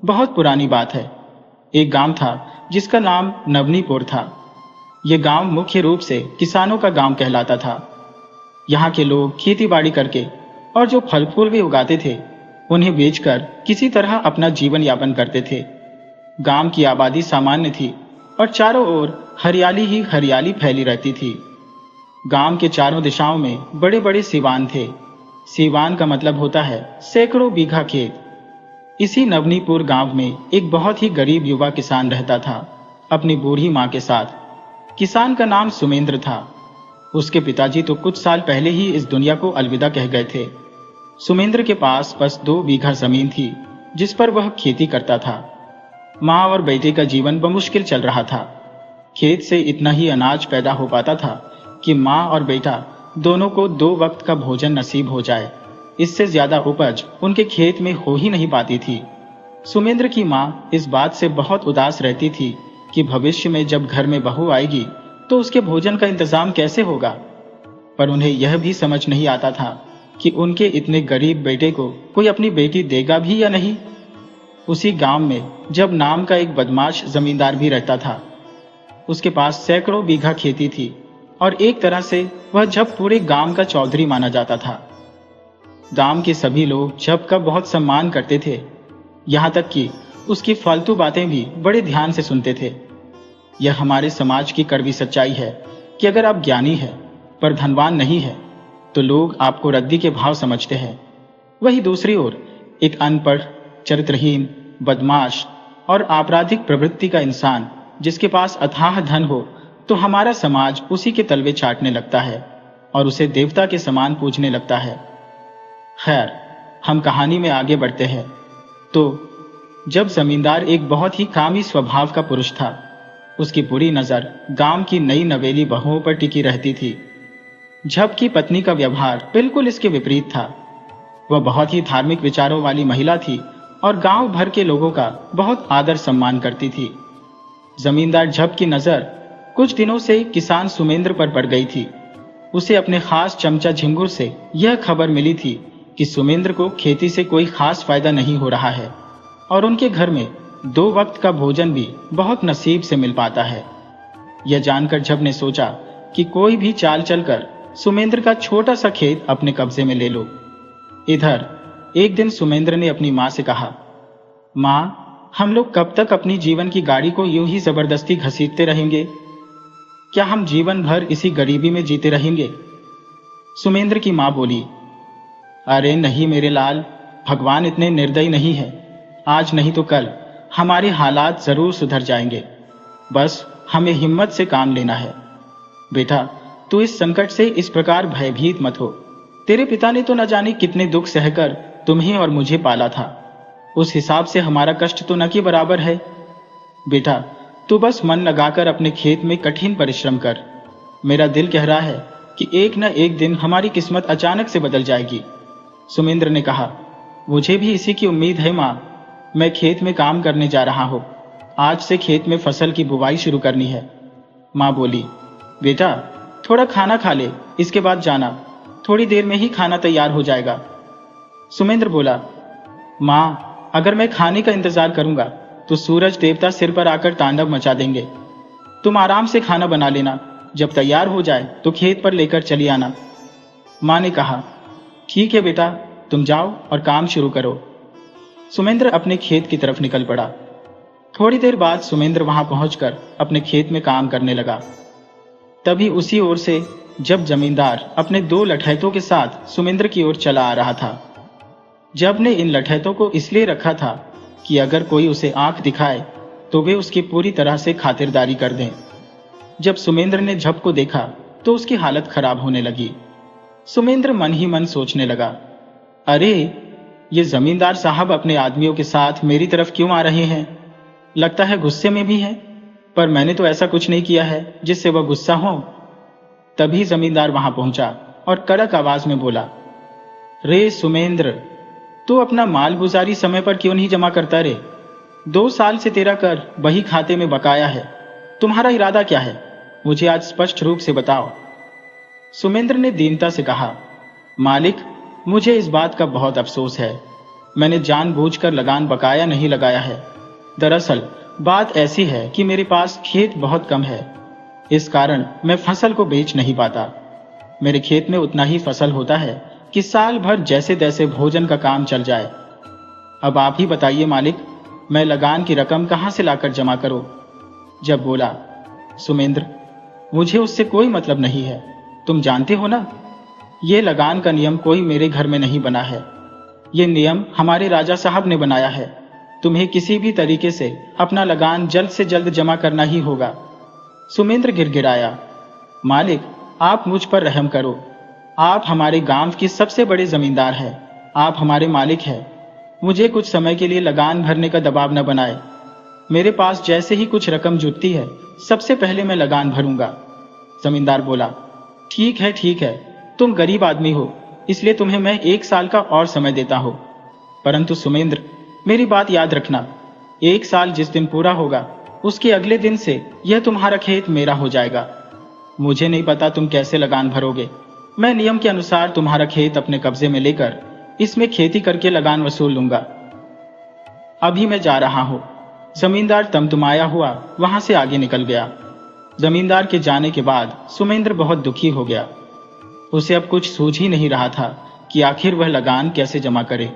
बहुत पुरानी बात है। एक गांव था जिसका नाम नवनीपुर था। यह गांव मुख्य रूप से किसानों का गांव कहलाता था। यहाँ के लोग खेती बाड़ी करके और जो फल फूल भी उगाते थे उन्हें बेचकर किसी तरह अपना जीवन यापन करते थे। गांव की आबादी सामान्य थी और चारों ओर हरियाली ही हरियाली फैली रहती थी। गांव के चारों दिशाओं में बड़े बड़े सीवान थे। सीवान का मतलब होता है सैकड़ों बीघा खेत। इसी नवनीपुर गांव में एक बहुत ही गरीब युवा किसान रहता था, अपनी बूढ़ी मां के साथ। किसान का नाम सुमेंद्र था। उसके पिताजी तो कुछ साल पहले ही इस दुनिया को अलविदा कह गए थे। सुमेंद्र के पास बस 2 बीघा जमीन थी जिस पर वह खेती करता था। मां और बेटे का जीवन बमुश्किल चल रहा था। खेत से इतना ही अनाज पैदा हो पाता था कि मां और बेटा दोनों को 2 वक्त का भोजन नसीब हो जाए। इससे ज्यादा उपज उनके खेत में हो ही नहीं पाती थी। सुमेंद्र की मां इस बात से बहुत उदास रहती थी कि भविष्य में जब घर में बहू आएगी तो उसके भोजन का इंतजाम कैसे होगा। पर उन्हें यह भी समझ नहीं आता था कि उनके इतने गरीब बेटे को कोई अपनी बेटी देगा भी या नहीं। उसी गांव में जब नाम का एक बदमाश जमींदार भी रहता था। उसके पास सैकड़ों बीघा खेती थी और एक तरह से वह जब पूरे गांव का चौधरी माना जाता था। गांव के सभी लोग जब का बहुत सम्मान करते थे, यहाँ तक कि उसकी फालतू बातें भी बड़े ध्यान से सुनते थे। यह हमारे समाज की कड़वी सच्चाई है कि अगर आप ज्ञानी हैं पर धनवान नहीं है तो लोग आपको रद्दी के भाव समझते हैं। वही दूसरी ओर एक अनपढ़, चरित्रहीन, बदमाश और आपराधिक प्रवृत्ति का इंसान जिसके पास अथाह धन हो तो हमारा समाज उसी के तलवे चाटने लगता है और उसे देवता के समान पूजने लगता है। खैर, हम कहानी में आगे बढ़ते हैं। तो जब जमींदार एक बहुत ही कामी स्वभाव का पुरुष था, उसकी बुरी नजर गांव की नई नवेली बहुओं पर टिकी रहती थी। झप की पत्नी का व्यवहार बिल्कुल इसके विपरीत था। वह बहुत ही धार्मिक विचारों वाली महिला थी और गांव भर के लोगों का बहुत आदर सम्मान करती थी। जमींदार झप की नजर कुछ दिनों से किसान सुमेंद्र पर पड़ गई थी। उसे अपने खास चमचा झिंगुर से यह खबर मिली थी कि सुमेंद्र को खेती से कोई खास फायदा नहीं हो रहा है और उनके घर में 2 वक्त का भोजन भी बहुत नसीब से मिल पाता है। यह जानकर झप ने सोचा कि कोई भी चाल चलकर सुमेंद्र का छोटा सा खेत अपने कब्जे में ले लो। इधर एक दिन सुमेंद्र ने अपनी मां से कहा, मां, हम लोग कब तक अपनी जीवन की गाड़ी को यूं ही जबरदस्ती घसीटते रहेंगे? क्या हम जीवन भर इसी गरीबी में जीते रहेंगे? सुमेंद्र की मां बोली, अरे नहीं मेरे लाल, भगवान इतने निर्दयी नहीं है। आज नहीं तो कल हमारे हालात जरूर सुधर जाएंगे। बस हमें हिम्मत से काम लेना है। बेटा, तू इस संकट से इस प्रकार भयभीत मत हो। तेरे पिता ने तो न जाने कितने दुख सहकर तुम्हें और मुझे पाला था। उस हिसाब से हमारा कष्ट तो न के बराबर है। बेटा, तू बस मन लगाकर अपने खेत में कठिन परिश्रम कर। मेरा दिल कह रहा है कि एक न एक दिन हमारी किस्मत अचानक से बदल जाएगी। सुमेंद्र ने कहा, मुझे भी इसी की उम्मीद है मां। मैं खेत में काम करने जा रहा हूं। आज से खेत में फसल की बुवाई शुरू करनी है। मां बोली, बेटा थोड़ा खाना खा ले, इसके बाद जाना। थोड़ी देर में ही खाना तैयार हो जाएगा। सुमेंद्र बोला, मां, अगर मैं खाने का इंतजार करूंगा तो सूरज देवता सिर पर आकर तांडव मचा देंगे। तुम आराम से खाना बना लेना, जब तैयार हो जाए तो खेत पर लेकर चली आना। मां ने कहा, ठीक है बेटा, तुम जाओ और काम शुरू करो। सुमेंद्र अपने खेत की तरफ निकल पड़ा। थोड़ी देर बाद सुमेंद्र वहां पहुंचकर अपने खेत में काम करने लगा। तभी उसी ओर से जब जमींदार अपने 2 लठैतों के साथ सुमेंद्र की ओर चला आ रहा था। जब ने इन लठैतों को इसलिए रखा था कि अगर कोई उसे आंख दिखाए तो वे उसकी पूरी तरह से खातिरदारी कर दें। जब सुमेंद्र ने झप को देखा तो उसकी हालत खराब होने लगी। सुमेंद्र मन ही मन सोचने लगा, अरे ये जमींदार साहब अपने आदमियों के साथ मेरी तरफ क्यों आ रहे हैं? लगता है गुस्से में भी हैं, पर मैंने तो ऐसा कुछ नहीं किया है जिससे वह गुस्सा हो। तभी जमींदार वहां पहुंचा और कड़क आवाज में बोला, रे सुमेंद्र, तू अपना माल गुजारी समय पर क्यों नहीं जमा करता रे? 2 साल से तेरा कर वही खाते में बकाया है। तुम्हारा इरादा क्या है? मुझे आज स्पष्ट रूप से बताओ। सुमेंद्र ने दीनता से कहा, मालिक, मुझे इस बात का बहुत अफसोस है। मैंने जानबूझकर लगान बकाया नहीं लगाया है। दरअसल बात ऐसी है कि मेरे पास खेत बहुत कम है, इस कारण मैं फसल को बेच नहीं पाता। मेरे खेत में उतना ही फसल होता है कि साल भर जैसे तैसे भोजन का काम चल जाए। अब आप ही बताइए मालिक, मैं लगान की रकम कहां से लाकर जमा करूं? जब बोला, सुमेंद्र, मुझे उससे कोई मतलब नहीं है, तुम जानते हो ना, ये लगान का नियम कोई मेरे घर में नहीं बना है। ये नियम हमारे राजा साहब ने बनाया है। तुम्हें किसी भी तरीके से अपना लगान जल्द से जल्द जमा करना ही होगा। सुमेंद्र गिड़गिड़ाया, मालिक, आप मुझ पर रहम करो। आप हमारे गांव की सबसे बड़े जमींदार हैं, आप हमारे मालिक हैं। मुझे कुछ समय के लिए लगान भरने का दबाव न बनाए। मेरे पास जैसे ही कुछ रकम जुटती है, सबसे पहले मैं लगान भरूंगा। जमींदार बोला, ठीक है, तुम गरीब आदमी हो, इसलिए तुम्हें मैं 1 साल का और समय देता हूं। परंतु सुमेंद्र, मेरी बात याद रखना, 1 साल जिस दिन पूरा होगा, उसके अगले दिन से यह तुम्हारा खेत मेरा हो जाएगा। मुझे नहीं पता तुम कैसे लगान भरोगे। मैं नियम के अनुसार तुम्हारा खेत अपने कब्जे में लेकर इसमें खेती करके लगान वसूल लूंगा। अभी मैं जा रहा हूं। जमींदार तमतमाया हुआ वहां से आगे निकल गया। जमींदार के जाने के बाद सुमेंद्र बहुत दुखी हो गया। उसे अब कुछ सूझ ही नहीं रहा था कि आखिर वह लगान कैसे जमा करे।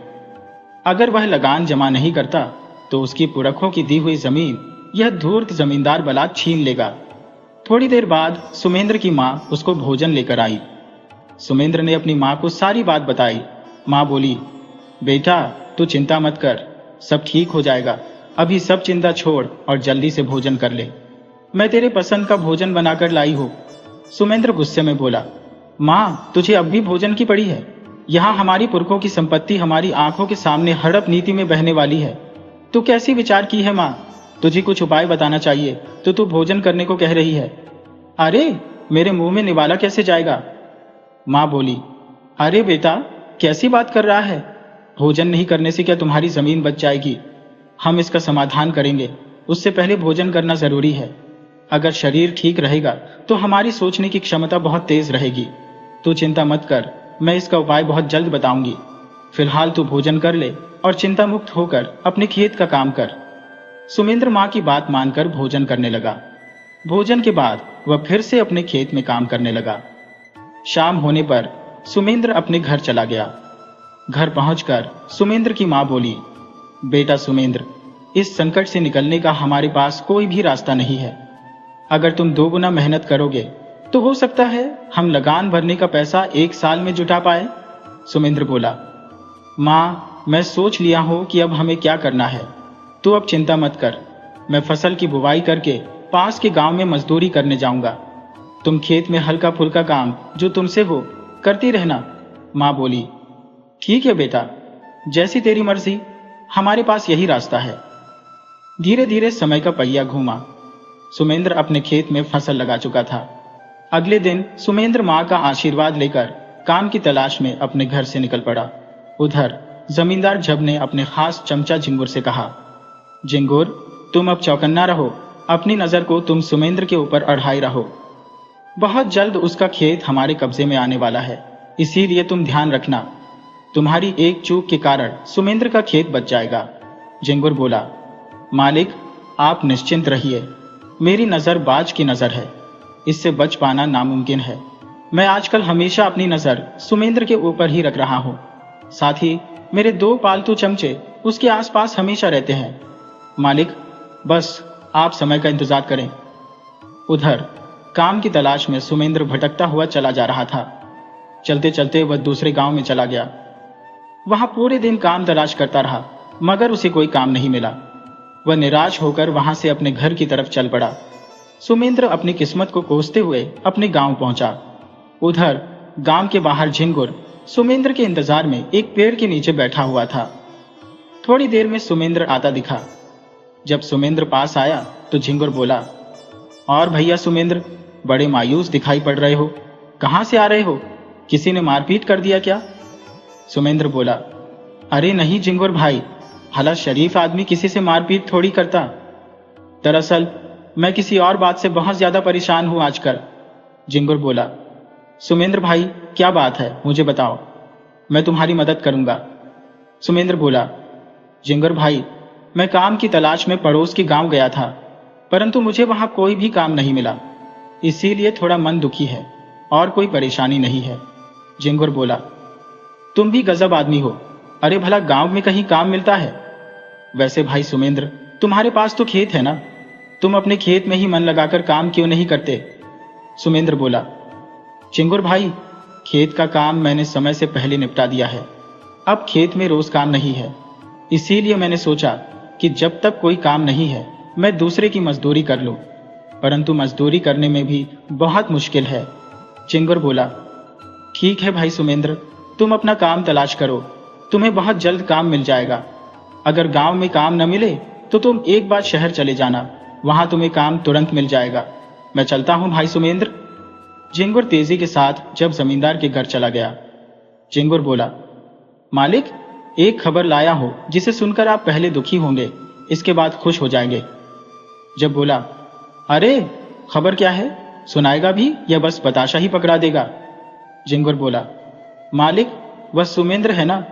अगर वह लगान जमा नहीं करता तो उसकी पुरखों की दी हुई जमीन यह धूर्त जमींदार बलात् छीन लेगा। थोड़ी देर बाद सुमेंद्र की माँ उसको भोजन लेकर आई। सुमेंद्र ने अपनी माँ को सारी बात बताई। माँ बोली, बेटा, तू चिंता मत कर, सब ठीक हो जाएगा। अभी सब चिंता छोड़ और जल्दी से भोजन कर ले। मैं तेरे पसंद का भोजन बनाकर लाई हूँ। सुमेंद्र गुस्से में बोला, माँ, तुझे अब भी भोजन की पड़ी है? यहाँ हमारी पुरखों की संपत्ति हमारी आंखों के सामने हड़प नीति में बहने वाली है। तू कैसी विचार की है माँ? तुझे कुछ उपाय बताना चाहिए तो तू भोजन करने को कह रही है। अरे, मेरे मुंह में निवाला कैसे जाएगा? माँ बोली, अरे बेटा, कैसी बात कर रहा है? भोजन नहीं करने से क्या तुम्हारी जमीन बच जाएगी? हम इसका समाधान करेंगे, उससे पहले भोजन करना जरूरी है। अगर शरीर ठीक रहेगा तो हमारी सोचने की क्षमता बहुत तेज रहेगी। तू चिंता मत कर, मैं इसका उपाय बहुत जल्द बताऊंगी। फिलहाल तू भोजन कर ले और चिंता मुक्त होकर अपने खेत का काम कर। सुमेंद्र माँ की बात मानकर भोजन करने लगा। भोजन के बाद वह फिर से अपने खेत में काम करने लगा। शाम होने पर सुमेंद्र अपने घर चला गया। घर पहुंचकर सुमेंद्र की माँ बोली, बेटा सुमेंद्र, इस संकट से निकलने का हमारे पास कोई भी रास्ता नहीं है। अगर तुम 2 गुना मेहनत करोगे तो हो सकता है हम लगान भरने का पैसा 1 साल में जुटा पाए। सुमेंद्र बोला, माँ, मैं सोच लिया हूं कि अब हमें क्या करना है। तू अब चिंता मत कर, मैं फसल की बुवाई करके पास के गांव में मजदूरी करने जाऊंगा। तुम खेत में हल्का फुल्का काम जो तुमसे हो करती रहना। माँ बोली, ठीक है बेटा, जैसी तेरी मर्जी, हमारे पास यही रास्ता है। धीरे धीरे समय का पहिया घूमा। सुमेंद्र अपने खेत में फसल लगा चुका था। अगले दिन सुमेंद्र माँ का आशीर्वाद लेकर काम की तलाश में अपने घर से निकल पड़ा। उधर जमींदार जब ने अपने खास चमचा झिंगुर से कहा, झिंगुर, तुम अब चौकन्ना रहो, अपनी नजर को तुम सुमेंद्र के ऊपर अढ़ाई रहो। बहुत जल्द उसका खेत हमारे कब्जे में आने वाला है, इसीलिए तुम ध्यान रखना। तुम्हारी एक चूक के कारण सुमेंद्र का खेत बच जाएगा। झिंगुर बोला, मालिक, आप निश्चिंत रहिए, मेरी नजर बाज की नजर है, इससे बच पाना नामुमकिन है। मैं आजकल हमेशा अपनी नजर सुमेंद्र के ऊपर ही रख रहा हूँ। साथ ही मेरे 2 पालतू चमचे उसके आसपास हमेशा रहते हैं। मालिक, बस आप समय का इंतजार करें। उधर काम की तलाश में सुमेंद्र भटकता हुआ चला जा रहा था। चलते चलते वह दूसरे गांव में चला गया। वहां पूरे दिन काम तलाश करता रहा, मगर उसे कोई काम नहीं मिला। वह निराश होकर वहां से अपने घर की तरफ चल पड़ा। सुमेंद्र अपनी किस्मत को कोसते हुए अपने गांव पहुंचा। उधर गांव के बाहर झिंगुर सुमेंद्र के इंतजार में एक पेड़ के नीचे बैठा हुआ था। थोड़ी देर में सुमेंद्र आता दिखा। जब सुमेंद्र पास आया तो झिंगुर बोला, और भैया सुमेंद्र, बड़े मायूस दिखाई पड़ रहे हो, कहां से आ रहे हो? किसी ने मारपीट कर दिया क्या? सुमेंद्र बोला, अरे नहीं झिंगुर भाई, भला शरीफ आदमी किसी से मारपीट थोड़ी करता। दरअसल मैं किसी और बात से बहुत ज्यादा परेशान हूं आजकल। झिंगुर बोला, सुमेंद्र भाई, क्या बात है, मुझे बताओ, मैं तुम्हारी मदद करूंगा। सुमेंद्र बोला, जिंगर भाई, मैं काम की तलाश में पड़ोस के गांव गया था, परंतु मुझे वहां कोई भी काम नहीं मिला, इसीलिए थोड़ा मन दुखी है, और कोई परेशानी नहीं है। जिंगुर बोला, तुम भी गजब आदमी हो। अरे भला गांव में कहीं काम मिलता है? वैसे भाई सुमेंद्र, तुम्हारे पास तो खेत है ना, तुम अपने खेत में ही मन लगाकर काम क्यों नहीं करते? सुमेंद्र बोला, चिंगुर भाई, खेत का काम मैंने समय से पहले निपटा दिया है। अब खेत में रोज काम नहीं है, इसीलिए मैंने सोचा कि जब तक कोई काम नहीं है मैं दूसरे की मजदूरी कर लूं, परंतु मजदूरी करने में भी बहुत मुश्किल है। चिंगुर बोला, ठीक है भाई सुमेंद्र, तुम अपना काम तलाश करो, तुम्हें बहुत जल्द काम मिल जाएगा। अगर गांव में काम न मिले तो तुम एक बार शहर चले जाना, वहां तुम्हें काम तुरंत मिल जाएगा। मैं चलता हूं भाई सुमेंद्र। जिंगुर तेजी के साथ जब जमींदार के घर चला गया। जिंगुर बोला, मालिक, एक खबर लाया हो जिसे सुनकर आप पहले दुखी होंगे, इसके बाद खुश हो जाएंगे। जब बोला, अरे खबर क्या है, सुनाएगा भी या बस बताशा ही पकड़ा देगा? जिंगुर बोला, मालिक, वह सुमेंद्र है ना,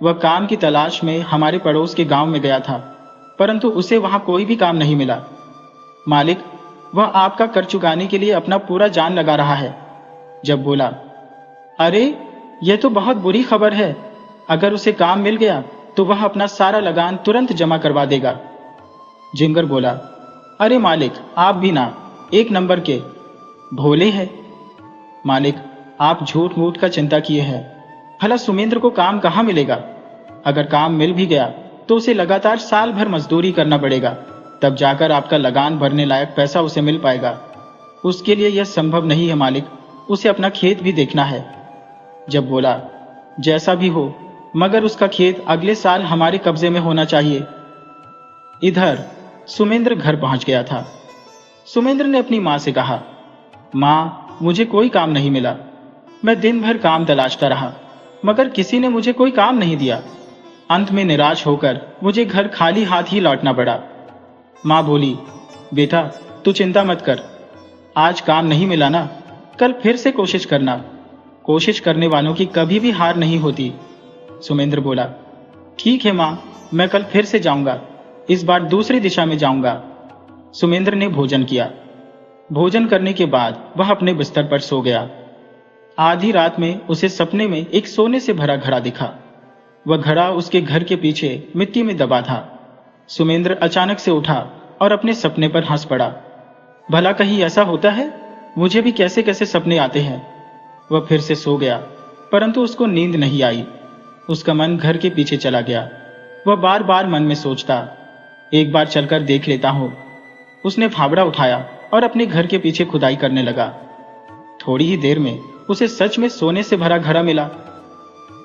वह काम की तलाश में हमारे पड़ोस के गांव में गया था, परंतु उसे वहां कोई भी काम नहीं मिला। मालिक, वह आपका कर चुकाने के लिए अपना पूरा जान लगा रहा है। जब बोला, अरे यह तो बहुत बुरी खबर है, अगर उसे काम मिल गया तो वह अपना सारा लगान तुरंत जमा करवा देगा। जिंगर बोला, अरे मालिक, आप भी ना, एक नंबर के भोले हैं। मालिक, आप झूठ मूठ का चिंता किए हैं, भला सुमेंद्र को काम कहाँ मिलेगा? अगर काम मिल भी गया तो उसे लगातार साल भर मजदूरी करना पड़ेगा, तब जाकर आपका लगान भरने लायक पैसा उसे मिल पाएगा। उसके लिए यह संभव नहीं है मालिक, उसे अपना खेत भी देखना है। जब बोला, जैसा भी हो, मगर उसका खेत अगले साल हमारे कब्जे में होना चाहिए। इधर सुमेंद्र घर पहुंच गया था। सुमेंद्र ने अपनी मां से कहा, मां, मुझे कोई काम नहीं मिला, मैं दिन भर काम तलाशता रहा, मगर किसी ने मुझे कोई काम नहीं दिया। अंत में निराश होकर मुझे घर खाली हाथ ही लौटना पड़ा। मां बोली, बेटा तू चिंता मत कर, आज काम नहीं मिला ना, कल फिर से कोशिश करना, कोशिश करने वालों की कभी भी हार नहीं होती। सुमेंद्र बोला, ठीक है मां, मैं कल फिर से जाऊंगा, इस बार दूसरी दिशा में जाऊंगा। सुमेंद्र ने भोजन किया। भोजन करने के बाद वह अपने बिस्तर पर सो गया। आधी रात में उसे सपने में एक सोने से भरा घड़ा दिखा। वह घड़ा उसके घर के पीछे मिट्टी में दबा था। सुमेंद्र अचानक से उठा और अपने सपने पर हंस पड़ा। भला कहीं ऐसा होता है? मुझे भी कैसे कैसे सपने आते हैं। वह फिर से सो गया, परंतु उसको नींद नहीं आई। उसका मन घर के पीछे चला गया। वह बार बार मन में सोचता, एक बार चलकर देख लेता हूं। उसने फावड़ा उठाया और अपने घर के पीछे खुदाई करने लगा। थोड़ी ही देर में उसे सच में सोने से भरा घड़ा मिला।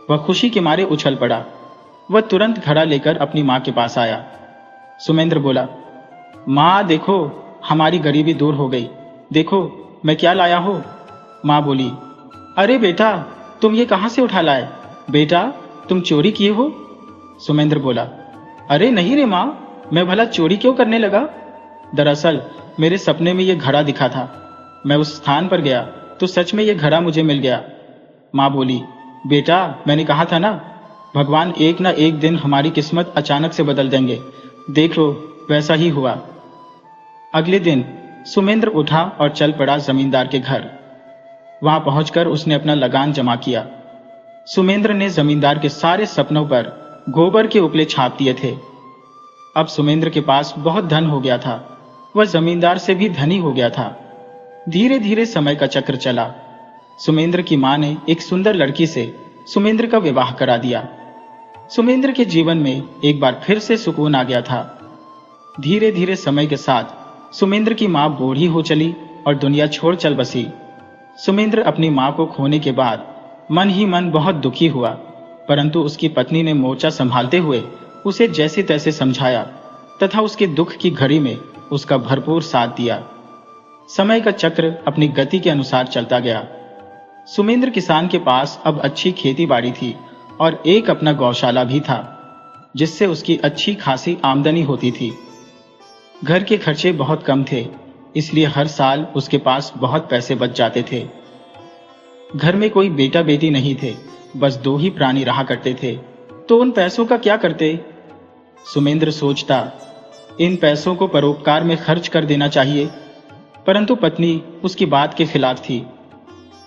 वह खुशी के मारे उछल पड़ा। वह तुरंत घड़ा लेकर अपनी मां के पास आया। सुमेंद्र बोला, मां देखो, हमारी गरीबी दूर हो गई, देखो मैं क्या लाया हूं। मां बोली, अरे बेटा, तुम ये कहां से उठा लाए? बेटा, तुम चोरी किए हो? सुमेंद्र बोला, अरे नहीं रे मां, मैं भला चोरी क्यों करने लगा? दरअसल मेरे सपने में यह घड़ा दिखा था। मैं उस स्थान पर गया तो सच में यह घड़ा मुझे मिल गया। मां बोली, बेटा, मैंने कहा था ना, भगवान एक ना एक दिन हमारी किस्मत अचानक से बदल देंगे। देख लो, वैसा ही हुआ। अगले दिन सुमेंद्र उठा और चल पड़ा जमींदार के घर। वहां पहुंचकर उसने अपना लगान जमा किया। सुमेंद्र ने जमींदार के सारे सपनों पर गोबर के उपले छाप दिए थे। अब सुमेंद्र के पास बहुत धन हो गया था। वह जमींदार से भी धनी हो गया था। धीरे धीरे समय का चक्र चला। सुमेंद्र की मां ने एक सुंदर लड़की से सुमेंद्र का विवाह करा दिया। सुमेंद्र के जीवन में एक बार फिर से सुकून आ गया था। धीरे धीरे समय के साथ सुमेंद्र की मां बूढ़ी हो चली और दुनिया छोड़ चल बसी। सुमेंद्र अपनी मां को खोने के बाद मन ही मन बहुत दुखी हुआ, परंतु उसकी पत्नी ने मोर्चा संभालते हुए उसे जैसे तैसे समझाया तथा उसके दुख की घड़ी में उसका भरपूर साथ दिया। समय का चक्र अपनी गति के अनुसार चलता गया। सुमेंद्र किसान के पास अब अच्छी खेती बाड़ी थी और एक अपना गौशाला भी था, जिससे उसकी अच्छी खासी आमदनी होती थी। घर के खर्चे बहुत कम थे, इसलिए हर साल उसके पास बहुत पैसे बच जाते थे। घर में कोई बेटा बेटी नहीं थे, बस 2 ही प्राणी रहा करते थे, तो उन पैसों का क्या करते? सुमेंद्र सोचता, इन पैसों को परोपकार में खर्च कर देना चाहिए, परंतु पत्नी उसकी बात के खिलाफ थी।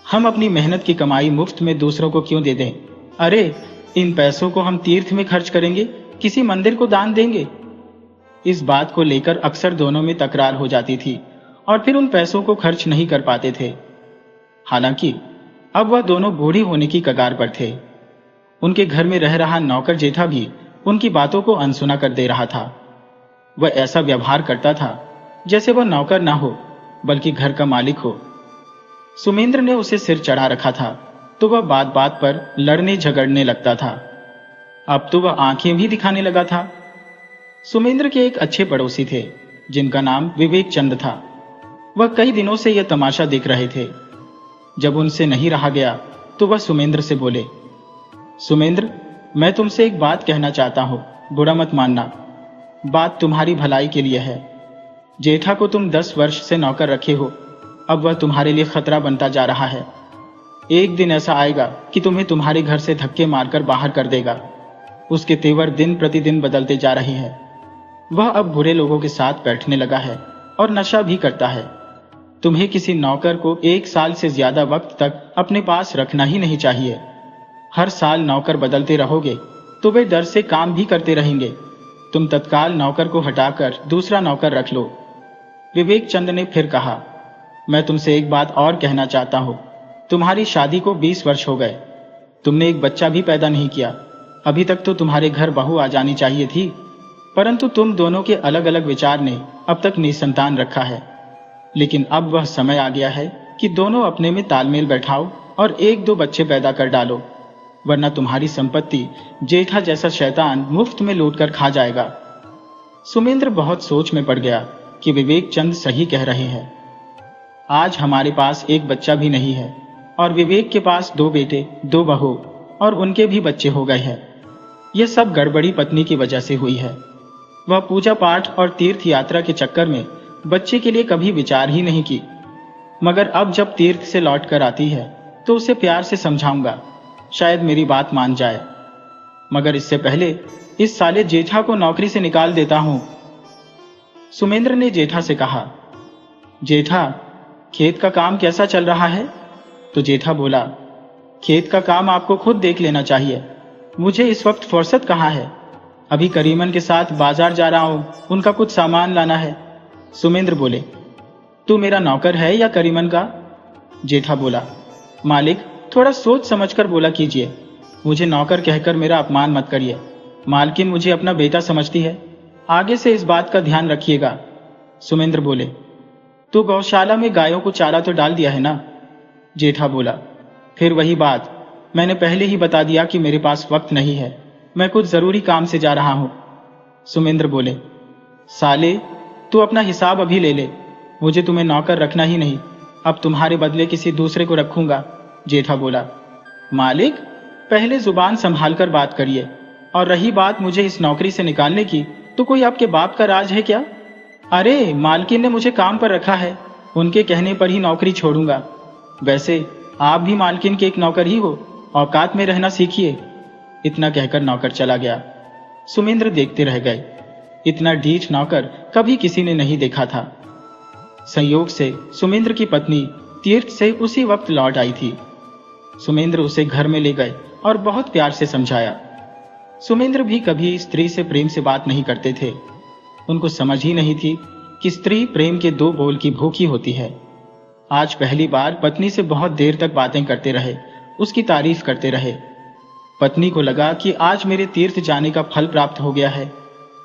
हम अपनी मेहनत की कमाई मुफ्त में दूसरों को क्यों दे दें? अरे, इन पैसों को हम तीर्थ में खर्च करेंगे, किसी मंदिर को दान देंगे। इस बात को लेकर अक्सर दोनों में तकरार हो जाती थी और फिर उन पैसों को खर्च नहीं कर पाते थे। हालांकि अब वह दोनों बूढ़ी होने की कगार पर थे। उनके घर में रह रहा नौकर जेठा भी उनकी बातों को अनसुना कर दे रहा था। वह ऐसा व्यवहार करता था जैसे वह नौकर ना हो बल्कि घर का मालिक हो। सुमेंद्र ने उसे सिर चढ़ा रखा था तो वह बात बात पर लड़ने झगड़ने लगता था। अब तो वह आंखें भी दिखाने लगा था। सुमेंद्र के एक अच्छे पड़ोसी थे जिनका नाम विवेक चंद था। वह कई दिनों से यह तमाशा देख रहे थे। जब उनसे नहीं रहा गया तो वह सुमेंद्र से बोले, सुमेंद्र, मैं तुमसे एक बात कहना चाहता हूं, बुरा मत मानना। बात तुम्हारी भलाई के लिए है। जेठा को तुम 10 वर्ष से नौकर रखे हो, अब वह तुम्हारे लिए खतरा बनता जा रहा है। एक दिन ऐसा आएगा कि तुम्हें तुम्हारे घर से धक्के मारकर बाहर कर देगा। उसके तेवर दिन प्रतिदिन बदलते जा रहे हैं। वह अब बुरे लोगों के साथ बैठने लगा है और नशा भी करता है। तुम्हें किसी नौकर को 1 साल से ज्यादा वक्त तक अपने पास रखना ही नहीं चाहिए। हर साल नौकर बदलते रहोगे तो वे डर से काम भी करते रहेंगे। तुम तत्काल नौकर को हटाकर दूसरा नौकर रख लो। विवेक चंद ने फिर कहा, मैं तुमसे एक बात और कहना चाहता हूं। तुम्हारी शादी को 20 वर्ष हो गए। तुमने एक बच्चा भी पैदा नहीं किया। अभी तक तो तुम्हारे घर बहू आ जानी चाहिए थी, परंतु तुम दोनों के अलग अलग विचार ने अब तक निसंतान रखा है। लेकिन अब वह समय आ गया है कि दोनों अपने में तालमेल बैठाओ और 1-2 बच्चे पैदा कर डालो, वरना तुम्हारी संपत्ति जेठा जैसा शैतान मुफ्त में लूट कर खा जाएगा। सुमेंद्र बहुत सोच में पड़ गया कि विवेक चंद सही कह रहे हैं। आज हमारे पास एक बच्चा भी नहीं है और विवेक के पास 2 बेटे, 2 बहू और उनके भी बच्चे हो गए हैं। यह सब गड़बड़ी पत्नी की वजह से हुई है। वह पूजा पाठ और तीर्थ यात्रा के चक्कर में बच्चे के लिए कभी विचार ही नहीं की। मगर अब जब तीर्थ से लौट कर आती है तो उसे प्यार से समझाऊंगा, शायद मेरी बात मान जाए। मगर इससे पहले इस साले जेठा को नौकरी से निकाल देता हूं। सुमेंद्र ने जेठा से कहा, जेठा, खेत का काम कैसा चल रहा है? तो जेठा बोला, खेत का काम आपको खुद देख लेना चाहिए। मुझे इस वक्त फुर्सत कहाँ है? अभी करीमन के साथ बाजार जा रहा हूं, उनका कुछ सामान लाना है। सुमेंद्र बोले, तू मेरा नौकर है या करीमन का? जेठा बोला, मालिक, थोड़ा सोच समझकर बोला कीजिए। मुझे नौकर कहकर मेरा अपमान मत करिए। मालकिन मुझे अपना बेटा समझती है। आगे से इस बात का ध्यान रखिएगा। सुमेंद्र बोले, तू गौशाला में गायों को चारा तो डाल दिया है ना? जेठा बोला, फिर वही बात, मैंने पहले ही बता दिया कि मेरे पास वक्त नहीं है, मैं कुछ जरूरी काम से जा रहा हूं। सुमेंद्र बोले, साले, तू अपना हिसाब अभी ले ले। मुझे तुम्हें नौकर रखना ही नहीं, अब तुम्हारे बदले किसी दूसरे को रखूंगा। जेठा बोला, मालिक, पहले जुबान संभाल कर बात करिए। और रही बात मुझे इस नौकरी से निकालने की, तो कोई आपके बाप का राज है क्या? अरे, मालकिन ने मुझे काम पर रखा है, उनके कहने पर ही नौकरी छोड़ूंगा। वैसे आप भी मालकिन के एक नौकर ही हो, औकात में रहना सीखिए। इतना कहकर नौकर चला गया। सुमेंद्र देखते रह गए। इतना ढीठ नौकर कभी किसी ने नहीं देखा था। संयोग से सुमेंद्र की पत्नी तीर्थ से उसी वक्त लौट आई थी। सुमेंद्र उसे घर में ले गए और बहुत प्यार से समझाया। सुमेंद्र भी कभी स्त्री से प्रेम से बात नहीं करते थे। उनको समझ ही नहीं थी कि स्त्री प्रेम के 2 बोल की भूखी होती है। आज पहली बार पत्नी से बहुत देर तक बातें करते रहे, उसकी तारीफ करते रहे। पत्नी को लगा कि आज मेरे तीर्थ जाने का फल प्राप्त हो गया है।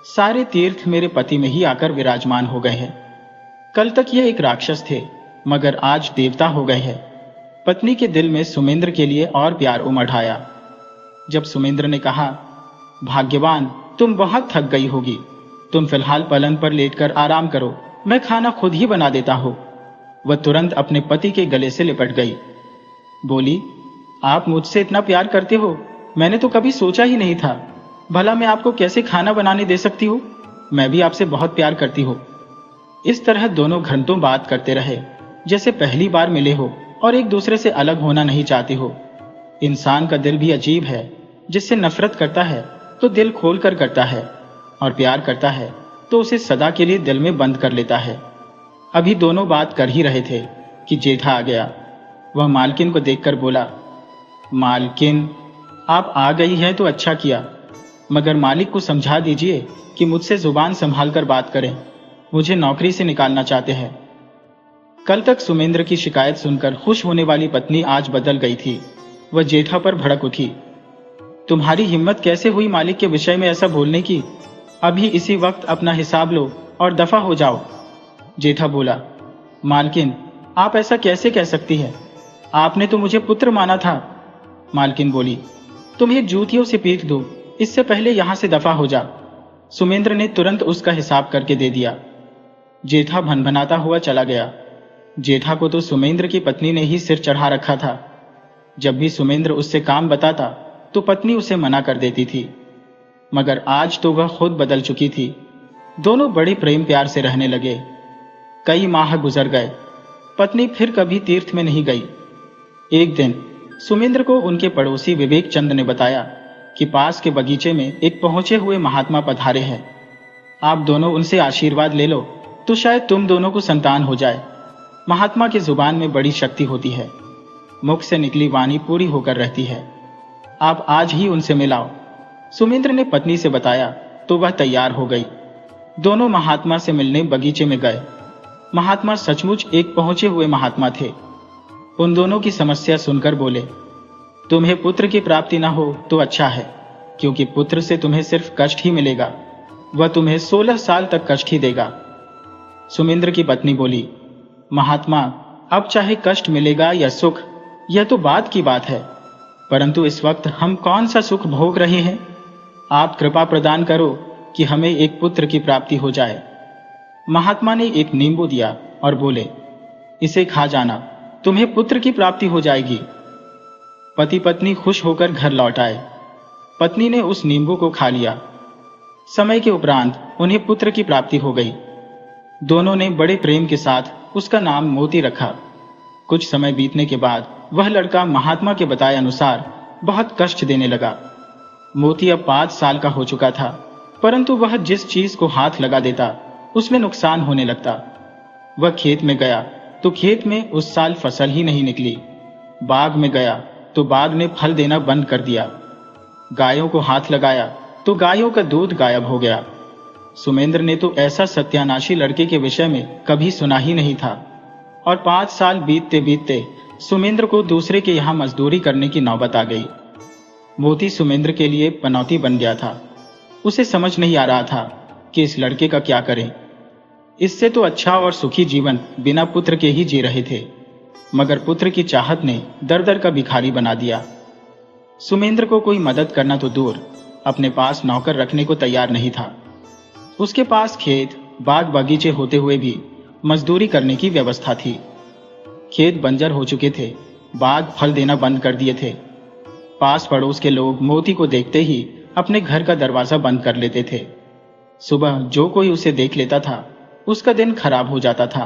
सारे तीर्थ मेरे पति में ही आकर विराजमान हो गए हैं। कल तक ये एक राक्षस थे, मगर आज देवता हो गए हैं। पत्नी के दिल में सुमेंद्र के लिए और प्यार उमड़ आया। जब सुमेंद्र ने कहा, भाग्यवान, तुम बहुत थक गई होगी, तुम फिलहाल पलंग पर लेटकर आराम करो, मैं खाना खुद ही बना देता हूं। वह तुरंत अपने पति के गले से लिपट गई। बोली, आप मुझसे इतना प्यार करते हो, मैंने तो कभी सोचा ही नहीं था। भला मैं आपको कैसे खाना बनाने दे सकती हूँ? मैं भी आपसे बहुत प्यार करती हूँ। इस तरह दोनों घंटों बात करते रहे, जैसे पहली बार मिले हो और एक दूसरे से अलग होना नहीं चाहते हो। इंसान का दिल भी अजीब है। कल तक ये एक राक्षस थे, मगर आज देवता हो गए हैं। पत्नी को लगा कि आज मेरे तीर्थ जाने का फल प्राप्त हो गया है। सारे तीर्थ मेरे पति में ही आकर विराजमान हो गए हैं। जिससे नफरत करता है तो दिल खोल कर करता है, और प्यार करता है तो उसे सदा के लिए दिल में बंद कर लेता है। अभी दोनों बात कर ही रहे थे कि जेठा आ गया। वह मालकिन को देखकर बोला, मालकिन, आप आ गई हैं तो अच्छा किया, मगर मालिक को समझा दीजिए कि मुझसे जुबान संभाल कर बात करें, मुझे नौकरी से निकालना चाहते हैं। कल तक सुमेंद्र की शिकायत सुनकर खुश होने वाली पत्नी आज बदल गई थी। वह जेठा पर भड़क उठी। तुम्हारी हिम्मत कैसे हुई मालिक के विषय में ऐसा बोलने की? अभी इसी वक्त अपना हिसाब लो और दफा हो जाओ। जेठा बोला, मालकिन, आप ऐसा कैसे कह सकती है? आपने तो मुझे पुत्र माना था। मालकिन बोली, तुम्हें जूतियों से पीट दो, इससे पहले यहां से दफा हो जा। सुमेंद्र ने तुरंत उसका हिसाब करके दे दिया। जेठा भनभनाता हुआ चला गया। जेठा को तो सुमेंद्र की पत्नी ने ही सिर चढ़ा रखा था। जब भी सुमेंद्र उससे काम बताता तो पत्नी उसे मना कर देती थी, मगर आज तो वह खुद बदल चुकी थी। दोनों बड़े प्रेम प्यार से रहने लगे। कई माह गुजर गए। पत्नी फिर कभी तीर्थ में नहीं गई। एक दिन सुमेंद्र को उनके पड़ोसी विवेक चंद ने बताया कि पास के बगीचे में एक पहुंचे हुए महात्मा पधारे हैं। आप दोनों उनसे आशीर्वाद ले लो तो शायद तुम दोनों को संतान हो जाए। महात्मा की जुबान में बड़ी शक्ति होती है, मुख से निकली वाणी पूरी होकर रहती है। आप आज ही उनसे मिलाओ। सुमेंद्र ने पत्नी से बताया तो वह तैयार हो गई। दोनों महात्मा से मिलने बगीचे में गए। महात्मा सचमुच एक पहुंचे हुए महात्मा थे। उन दोनों की समस्या सुनकर बोले, तुम्हें पुत्र की प्राप्ति न हो तो अच्छा है, क्योंकि पुत्र से तुम्हें सिर्फ कष्ट ही मिलेगा। वह तुम्हें 16 साल तक कष्ट ही देगा। सुमेंद्र की पत्नी बोली, महात्मा, अब चाहे कष्ट मिलेगा या सुख, यह तो बात की बात है, परंतु इस वक्त हम कौन सा सुख भोग रहे हैं? आप कृपा प्रदान करो कि हमें एक पुत्र की प्राप्ति हो जाए। महात्मा ने एक नींबू दिया और बोले, इसे खा जाना, तुम्हें पुत्र की प्राप्ति हो जाएगी। पति पत्नी खुश होकर घर लौट आए। पत्नी ने उस नींबू को खा लिया। समय के उपरांत उन्हें पुत्र की प्राप्ति हो गई। दोनों ने बड़े प्रेम के साथ उसका नाम मोती रखा। कुछ समय बीतने के बाद वह लड़का महात्मा के बताए अनुसार बहुत कष्ट देने लगा। मोती अब 5 साल का हो चुका था, परंतु वह जिस चीज को हाथ लगा देता उसमें नुकसान होने लगता। वह खेत में गया तो खेत में उस साल फसल ही नहीं निकली। बाग में गया तो बाग ने फल देना बंद कर दिया। गायों को हाथ लगाया तो गायों का दूध गायब हो गया। सुमेंद्र ने तो ऐसा सत्यानाशी लड़के के विषय में कभी सुना ही नहीं था। और 5 साल बीतते बीतते सुमेंद्र को दूसरे के यहां मजदूरी करने की नौबत आ गई। मोती सुमेंद्र के लिए पनौती बन गया था। उसे समझ नहीं आ रहा था कि इस लड़के का क्या करें। इससे तो अच्छा और सुखी जीवन बिना पुत्र के ही जी रहे थे, मगर पुत्र की चाहत ने दर दर का भिखारी बना दिया। सुमेंद्र को कोई मदद करना तो दूर, अपने पास नौकर रखने को तैयार नहीं था। उसके पास खेत बाग बगीचे होते हुए भी मजदूरी करने की व्यवस्था थी। खेत बंजर हो चुके थे, बाग फल देना बंद कर दिए थे। पास पड़ोस के लोग मोती को देखते ही अपने घर का दरवाजा बंद कर लेते थे। सुबह जो कोई उसे देख लेता था उसका दिन खराब हो जाता था।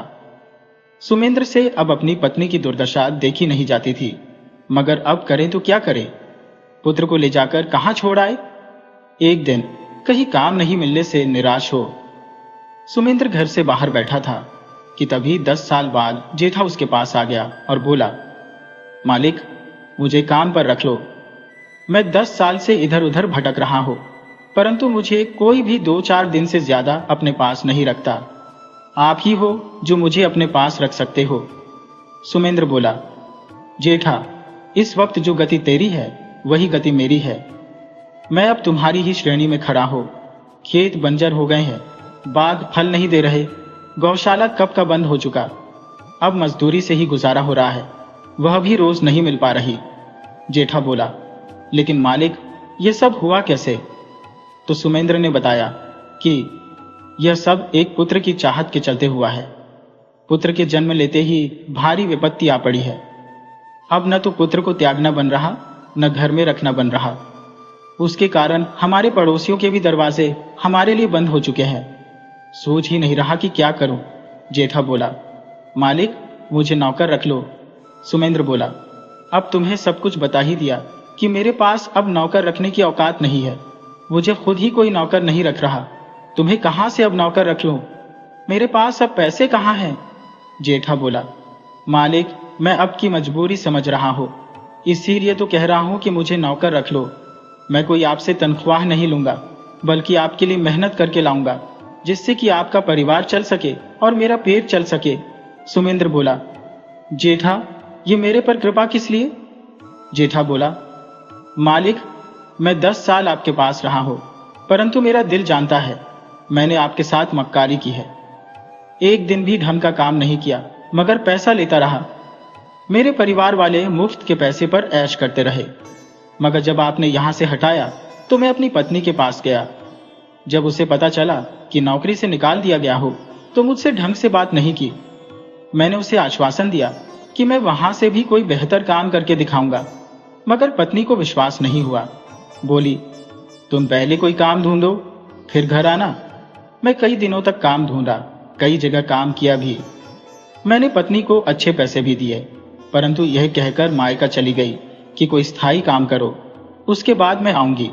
सुमेंद्र से अब अपनी पत्नी की दुर्दशा देखी नहीं जाती थी, मगर अब करे तो क्या करे? पुत्र को ले जाकर कहां छोड़ आए? एक दिन कहीं काम नहीं मिलने से निराश हो सुमेंद्र घर से बाहर बैठा था कि तभी 10 साल बाद जेठा उसके पास आ गया और बोला, मालिक, मुझे काम पर रख लो। मैं 10 साल से इधर उधर भटक रहा हूं, परंतु मुझे कोई भी 2-4 दिन से ज्यादा अपने पास नहीं रखता। आप ही हो जो मुझे अपने पास रख सकते हो। सुमेंद्र बोला, जेठा, इस वक्त जो गति तेरी है वही गति मेरी है। मैं अब तुम्हारी ही श्रेणी में खड़ा हो। खेत बंजर हो गए हैं, बाग फल नहीं दे रहे, गौशाला कब का बंद हो चुका। अब मजदूरी से ही गुजारा हो रहा है, वह भी रोज नहीं मिल पा रही। जेठा बोला, लेकिन मालिक, यह सब हुआ कैसे? तो सुमेंद्र ने बताया कि यह सब एक पुत्र की चाहत के चलते हुआ है। पुत्र के जन्म लेते ही भारी विपत्ति आ पड़ी है। अब न तो पुत्र को त्यागना बन रहा, न घर में रखना बन रहा। उसके कारण हमारे पड़ोसियों के भी दरवाजे हमारे लिए बंद हो चुके हैं। सोच ही नहीं रहा कि क्या करूं। जेठा बोला, मालिक, मुझे नौकर रख लो। सुमेंद्र बोला, अब तुम्हें सब कुछ बता ही दिया, कि मेरे पास अब नौकर रखने की औकात नहीं है। मुझे खुद ही कोई नौकर नहीं रख रहा, तुम्हें कहां से अब नौकर रख लूं? मेरे पास अब पैसे कहां हैं? जेठा बोला, मालिक, मैं अब की मजबूरी समझ रहा हूं, इसीलिए तो कह रहा हूं कि मुझे नौकर रख लो। मैं कोई आपसे तनख्वाह नहीं लूंगा, बल्कि आपके लिए मेहनत करके लाऊंगा, जिससे कि आपका परिवार चल सके और मेरा पेट चल सके। सुमेंद्र बोला, जेठा, ये मेरे पर कृपा किस लिए? जेठा बोला, मालिक, मैं 10 साल आपके पास रहा हूं, परंतु मेरा दिल जानता है मैंने आपके साथ मक्कारी की है। एक दिन भी ढंग का काम नहीं किया, मगर पैसा लेता रहा। मेरे परिवार वाले मुफ्त के पैसे पर ऐश करते रहे, मगर जब आपने यहां से हटाया तो मैं अपनी पत्नी के पास गया। जब उसे पता चला कि नौकरी से निकाल दिया गया हो, तो मुझसे ढंग से बात नहीं की। मैंने उसे आश्वासन दिया कि मैं वहां से भी कोई बेहतर काम करके दिखाऊंगा, मगर पत्नी को विश्वास नहीं हुआ। बोली, तुम पहले कोई काम ढूंढो, फिर घर आना। मैं कई दिनों तक काम ढूंढा, कई जगह काम किया भी। मैंने पत्नी को अच्छे पैसे भी दिए, परंतु यह कहकर मायका चली गई कि कोई स्थायी काम करो, उसके बाद मैं आऊंगी।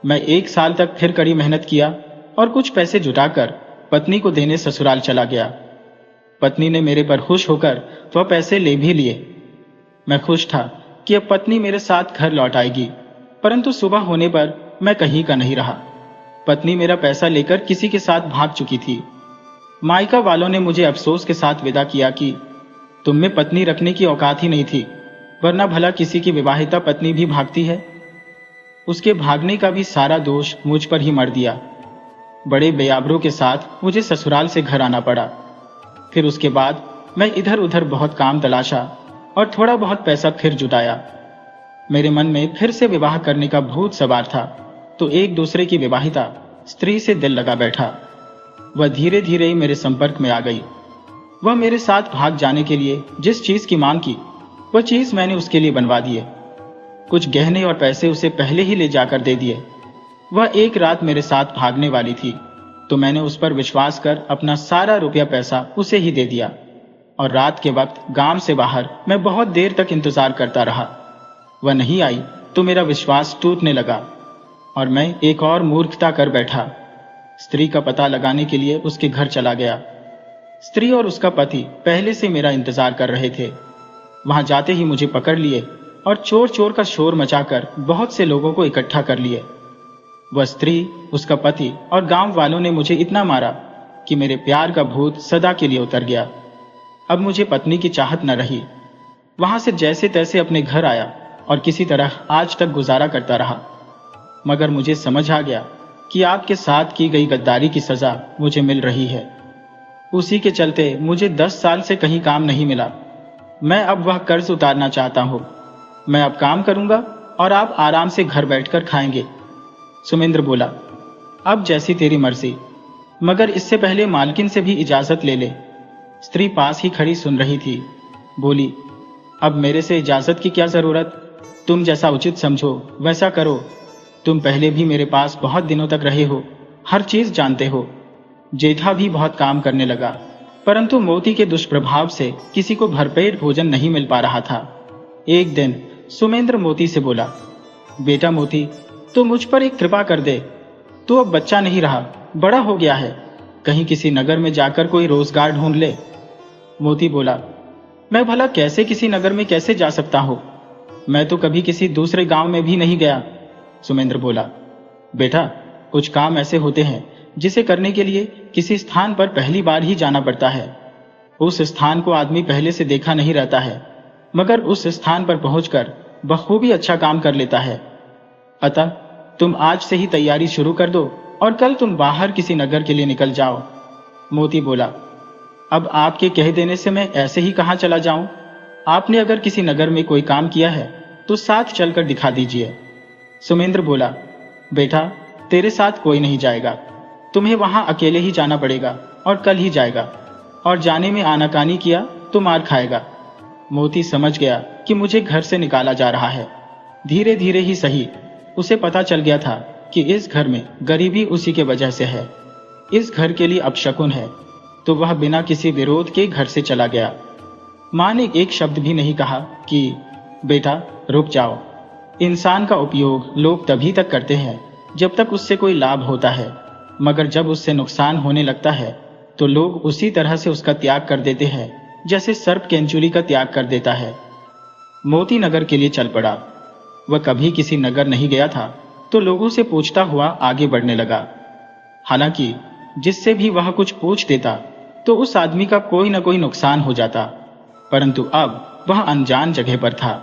मैं 1 साल तक फिर कड़ी मेहनत किया और कुछ पैसे जुटाकर पत्नी को देने ससुराल चला गया। पत्नी ने मेरे पर खुश होकर वह पैसे ले भी लिए। मैं खुश था कि अब पत्नी मेरे साथ घर लौट आएगी, परंतु सुबह होने पर मैं कहीं का नहीं रहा। पत्नी मेरा पैसा लेकर किसी के साथ भाग चुकी थी। मायका वालों ने मुझे अफसोस के साथ विदा किया कि तुम में पत्नी रखने की औकात ही नहीं थी, वरना भला किसी की विवाहिता पत्नी भी भागती है। उसके भागने का भी सारा दोष मुझ पर ही मर दिया। बड़े बेआबरू के साथ मुझे ससुराल से घर आना पड़ा। फिर उसके बाद मैं इधर उधर बहुत काम तलाशा और थोड़ा बहुत पैसा फिर जुटाया। मेरे मन में फिर से विवाह करने का भूत सवार था, तो एक दूसरे की विवाहिता स्त्री से दिल लगा बैठा। वह धीरे धीरे मेरे संपर्क में आ गई। वह मेरे साथ भाग जाने के लिए जिस चीज की मांग की, वह चीज मैंने उसके लिए बनवा दिए। कुछ गहने और पैसे उसे पहले ही ले जाकर दे दिए। वह एक रात मेरे साथ भागने वाली थी, तो मैंने उस पर विश्वास कर अपना सारा रुपया पैसा उसे ही दे दिया। और रात के वक्त गांव से बाहर मैं बहुत देर तक इंतजार करता रहा। वह नहीं आई तो मेरा विश्वास टूटने लगा और मैं एक और मूर्खता कर बैठा। स्त्री का पता लगाने के लिए उसके घर चला गया। स्त्री और उसका पति पहले से मेरा इंतजार कर रहे थे। वहां जाते ही मुझे पकड़ लिए और चोर चोर का शोर मचाकर बहुत से लोगों को इकट्ठा कर लिए। वह स्त्री, उसका पति और गांव वालों ने मुझे इतना मारा कि मेरे प्यार का भूत सदा के लिए उतर गया। अब मुझे पत्नी की चाहत न रही। वहां से जैसे तैसे अपने घर आया और किसी तरह आज तक गुजारा करता रहा। मगर मुझे समझ आ गया कि आपके साथ की गई गद्दारी की सजा मुझे मिल रही है। उसी के चलते मुझे 10 साल से कहीं काम नहीं मिला। मैं अब वह कर्ज उतारना चाहता हूं। मैं अब काम करूंगा और आप आराम से घर बैठकर खाएंगे। सुमेंद्र बोला, अब जैसी तेरी मर्जी, मगर इससे पहले मालकिन से भी इजाजत ले ले। स्त्री पास ही खड़ी सुन रही थी। बोली, अब मेरे से इजाजत की क्या जरूरत? तुम जैसा उचित समझो वैसा करो। तुम पहले भी मेरे पास बहुत दिनों तक रहे हो, हर चीज जानते हो। जेठा भी बहुत काम करने लगा, परंतु मोती के दुष्प्रभाव से किसी को भरपेट भोजन नहीं मिल पा रहा था। एक दिन सुमेंद्र मोती से बोला, बेटा मोती, तो मुझ पर एक कृपा कर दे। तू अब बच्चा नहीं रहा, बड़ा हो गया है, कहीं किसी नगर में जाकर कोई रोजगार ढूंढ ले। मोती बोला, मैं भला कैसे किसी नगर में कैसे जा सकता हूं? मैं तो कभी किसी दूसरे गांव में भी नहीं गया। सुमेंद्र बोला, बेटा, कुछ काम ऐसे होते हैं जिसे करने के लिए किसी स्थान पर पहली बार ही जाना पड़ता है। उस स्थान को आदमी पहले से देखा नहीं रहता है, मगर उस स्थान पर पहुंचकर बखूबी अच्छा काम कर लेता है। अतः तुम आज से ही तैयारी शुरू कर दो और कल तुम बाहर किसी नगर के लिए निकल जाओ। मोती बोला, अब आपके कह देने से मैं ऐसे ही कहां चला जाऊं? आपने अगर किसी नगर में कोई काम किया है तो साथ चलकर दिखा दीजिए। सुमेंद्र बोला, बेटा, तेरे साथ कोई नहीं जाएगा, तुम्हें वहां अकेले ही जाना पड़ेगा और कल ही जाएगा, और जाने में आनाकानी किया तो मार खाएगा। मोती समझ गया कि मुझे घर से निकाला जा रहा है। धीरे धीरे ही सही, उसे पता चल गया था कि इस घर में गरीबी उसी के वजह से है, इस घर के लिए अपशकुन है। तो वह बिना किसी विरोध के घर से चला गया। मां ने एक शब्द भी नहीं कहा कि बेटा रुक जाओ। इंसान का उपयोग लोग तभी तक करते हैं जब तक उससे कोई लाभ होता है, मगर जब उससे नुकसान होने लगता है तो लोग उसी तरह से उसका त्याग कर देते हैं जैसे सर्प केंचुली का त्याग कर देता है। मोती नगर के लिए चल पड़ा। वह कभी किसी नगर नहीं गया था, तो लोगों से पूछता हुआ आगे बढ़ने लगा। हालांकि जिससे भी वह कुछ पूछ देता तो उस आदमी का कोई न कोई नुकसान हो जाता, परंतु अब वह अनजान जगह पर था।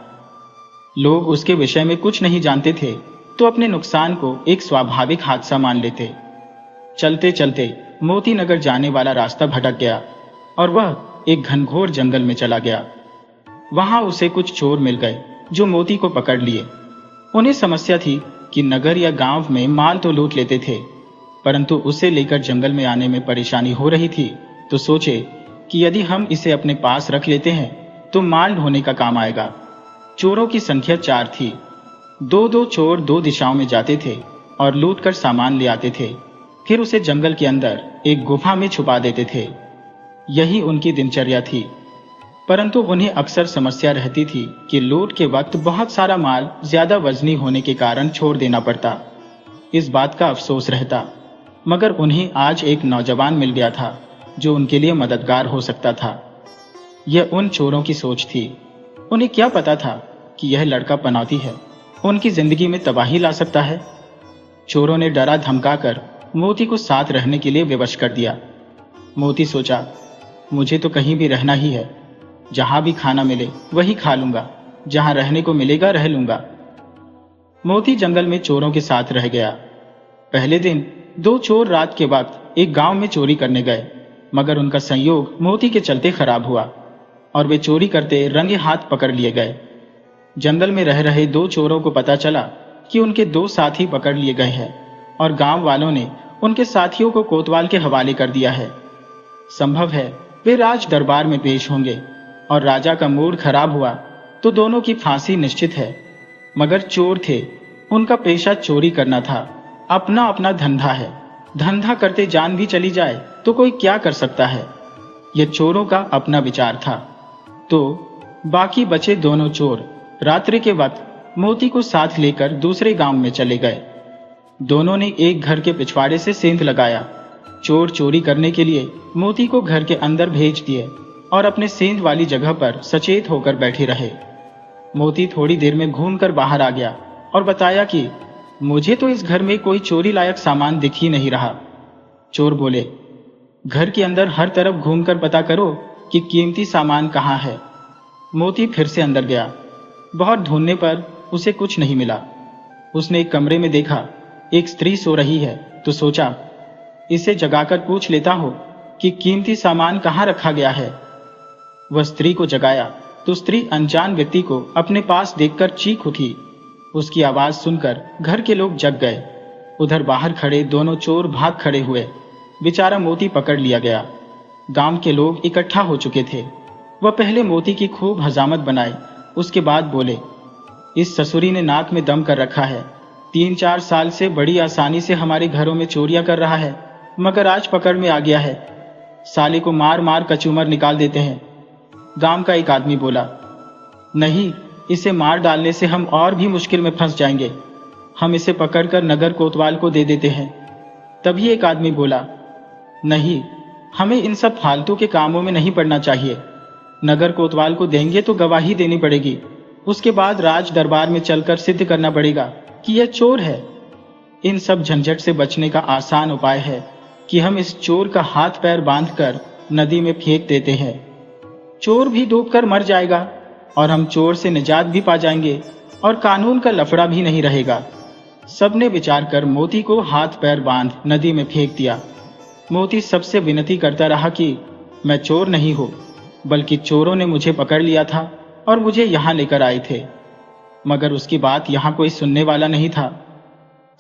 लोग उसके विषय में कुछ नहीं जानते थे तो अपने नुकसान को एक स्वाभाविक हादसा मान लेते। चलते चलते मोती नगर जाने वाला रास्ता भटक गया और वह एक घनघोर जंगल में चला गया। वहां उसे कुछ चोर मिल गए जो मोती को पकड़ लिए। उन्हें समस्या थी कि नगर या गांव में माल तो लूट लेते थे, परंतु उसे लेकर जंगल में आने में परेशानी हो रही थी, तो सोचे कि यदि हम इसे अपने पास रख लेते हैं तो माल ढोने का काम आएगा। चोरों की संख्या 4 थी। दो दो चोर 2 दिशाओं में जाते थे और लूट कर सामान ले आते थे, फिर उसे जंगल के अंदर एक गुफा में छुपा देते थे। यही उनकी दिनचर्या थी, परंतु उन्हें अक्सर समस्या रहती थी कि लूट के वक्त बहुत सारा माल ज्यादा वजनी होने के कारण छोड़ देना पड़ता। इस बात का अफसोस रहता, मगर उन्हें आज एक नौजवान मिल गया था जो उनके लिए मददगार हो सकता था। यह उन चोरों की सोच थी। उन्हें क्या पता था कि यह लड़का पनौती है, उनकी जिंदगी में तबाही ला सकता है। चोरों ने डरा धमकाकर मोती को साथ रहने के लिए विवश कर दिया। मोती सोचा, मुझे तो कहीं भी रहना ही है, जहां भी खाना मिले वही खा लूंगा, जहां रहने को मिलेगा रह लूंगा। मोती जंगल में चोरों के साथ रह गया। पहले दिन 2 चोर रात के वक्त एक गांव में चोरी करने गए, मगर उनका संयोग मोती के चलते खराब हुआ और वे चोरी करते रंगे हाथ पकड़ लिए गए। जंगल में रह रहे 2 चोरों को पता चला कि उनके 2 साथी पकड़ लिए गए हैं और गांव वालों ने उनके साथियों को कोतवाल के हवाले कर दिया है। संभव है वे राज दरबार में पेश होंगे और राजा का मूड खराब हुआ तो दोनों की फांसी निश्चित है। मगर चोर थे, उनका पेशा चोरी करना था। अपना अपना धंधा है, धंधा करते जान भी चली जाए तो कोई क्या कर सकता है। यह चोरों का अपना विचार था। तो बाकी बचे दोनों चोर रात्रि के वक्त मोती को साथ लेकर दूसरे गांव में चले गए। दोनों ने एक घर के पिछवाड़े से सेंध लगाया। चोर चोरी करने के लिए मोती को घर के अंदर भेज दिए और अपने सेंध वाली जगह पर सचेत होकर बैठे रहे। मोती थोड़ी देर में घूमकर बाहर आ गया और बताया कि मुझे तो इस घर में कोई चोरी लायक सामान दिख ही नहीं रहा। चोर बोले, घर के अंदर हर तरफ घूमकर पता करो कि कीमती सामान कहाँ है। मोती फिर से अंदर गया। बहुत ढूंढने पर उसे कुछ नहीं मिला। उसने एक कमरे में देखा एक स्त्री सो रही है, तो सोचा इसे जगाकर पूछ लेता हो कि कीमती सामान कहाँ रखा गया है। वह स्त्री को जगाया तो स्त्री अनजान व्यक्ति को अपने पास देखकर चीख उठी। उसकी आवाज सुनकर घर के लोग जग गए। उधर बाहर खड़े दोनों चोर भाग खड़े हुए। बेचारा मोती पकड़ लिया गया। गांव के लोग इकट्ठा हो चुके थे। वह पहले मोती की खूब हजामत बनाए, उसके बाद बोले, इस ससुरी ने नाक में दम कर रखा है। 3-4 साल से बड़ी आसानी से हमारे घरों में चोरियां कर रहा है, मगर आज पकड़ में आ गया है। साले को मार मार कचूमर निकाल देते हैं। गांव का एक आदमी बोला, नहीं, इसे मार डालने से हम और भी मुश्किल में फंस जाएंगे। हम इसे पकड़कर नगर कोतवाल को दे देते हैं। तभी एक आदमी बोला, नहीं, हमें इन सब फालतू के कामों में नहीं पड़ना चाहिए। नगर कोतवाल को देंगे तो गवाही देनी पड़ेगी, उसके बाद राज दरबार में चलकर सिद्ध करना पड़ेगा कि यह चोर है। इन सब झंझट से बचने का आसान उपाय है कि हम इस चोर का हाथ पैर बांधकर नदी में फेंक देते हैं। चोर भी डूबकर मर जाएगा और हम चोर से निजात भी पा जाएंगे और कानून का लफड़ा भी नहीं रहेगा। सबने विचार कर मोती को हाथ पैर बांध नदी में फेंक दिया। मोती सबसे विनती करता रहा कि मैं चोर नहीं हूं, बल्कि चोरों ने मुझे पकड़ लिया था और मुझे यहां लेकर आए थे। मगर उसकी बात यहां कोई सुनने वाला नहीं था।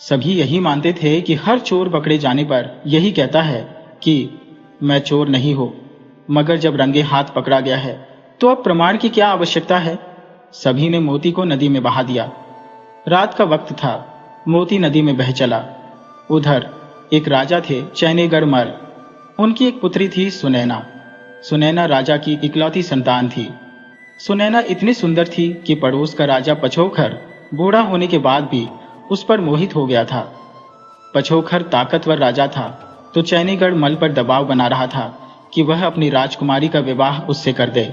सभी यही मानते थे कि हर चोर पकड़े जाने पर यही कहता है कि मैं चोर नहीं हूं। मगर जब रंगे हाथ पकड़ा गया है तो अब प्रमाण की क्या आवश्यकता है। सभी ने मोती को नदी में बहा दिया। रात का वक्त था। मोती नदी में बह चला। उधर एक राजा थे, चैनेगर मर। उनकी एक पुत्री थी, सुनैना। सुनैना राजा की इकलौती संतान थी। सुनैना इतनी सुंदर थी कि पड़ोस का राजा पछोकर बूढ़ा होने के बाद भी उस पर मोहित हो गया था। पछोखर ताकतवर राजा था, तो चैनीगढ़ मल पर दबाव बना रहा था कि वह अपनी राजकुमारी का विवाह उससे कर दे।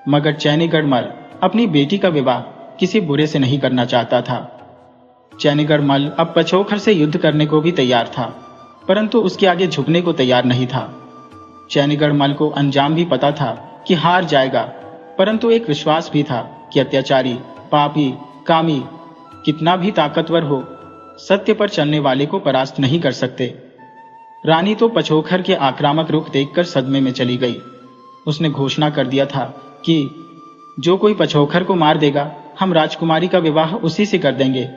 मगर चैनीगढ़ मल अपनी बेटी का विवाह किसी बुरे से नहीं करना चाहता था। चैनीगढ़ मल अब पछोखर से युद्ध करने को भी तैयार था, परंतु उसके आगे झुकने को तैयार नहीं था। चैनीगढ़ मल को अंजाम भी पता था कि हार जाएगा, परंतु एक विश्वास भी था कि अत्याचारी, पापी, कामी कितना भी ताकतवर हो, सत्य पर चलने वाले को परास्त नहीं कर सकते। रानी तो पछोखर के आक्रामक रुख देखकर सदमे में चली गई। उसने घोषणा कर दिया था कि जो कोई पछोखर को मार देगा, हम राजकुमारी का विवाह उसी से कर देंगे।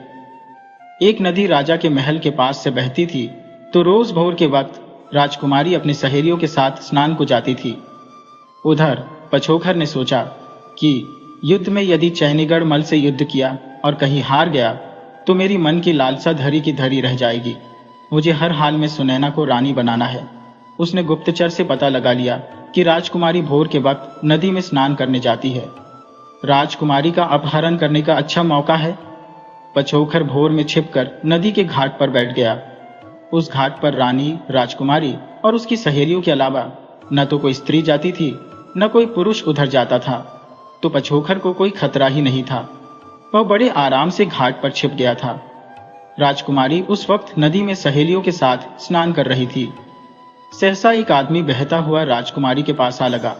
एक नदी राजा के महल के पास से बहती थी, तो रोज भोर के वक्त राजकुमारी अपनी सहेलियों के साथ स्नान को जाती थी। उधर पछोखर ने सोचा कि युद्ध में यदि चैनीगढ़ मल से युद्ध किया और कहीं हार गया तो मेरी मन की लालसा धरी की धरी रह जाएगी। मुझे हर हाल में सुनैना को रानी बनाना है। उसने गुप्तचर से पता लगा लिया कि राजकुमारी भोर के वक्त नदी में स्नान करने जाती है। राजकुमारी का अपहरण करने का अच्छा मौका है। पछोखर भोर में छिपकर नदी के घाट पर बैठ गया। उस घाट पर रानी, राजकुमारी और उसकी सहेलियों के अलावा न तो कोई स्त्री जाती थी, न कोई पुरुष उधर जाता था, तो पछोखर को कोई खतरा ही नहीं था। वह बड़े आराम से घाट पर छिप गया था। राजकुमारी उस वक्त नदी में सहेलियों के साथ स्नान कर रही थी। सहसा एक आदमी बहता हुआ राजकुमारी के पास आ लगा।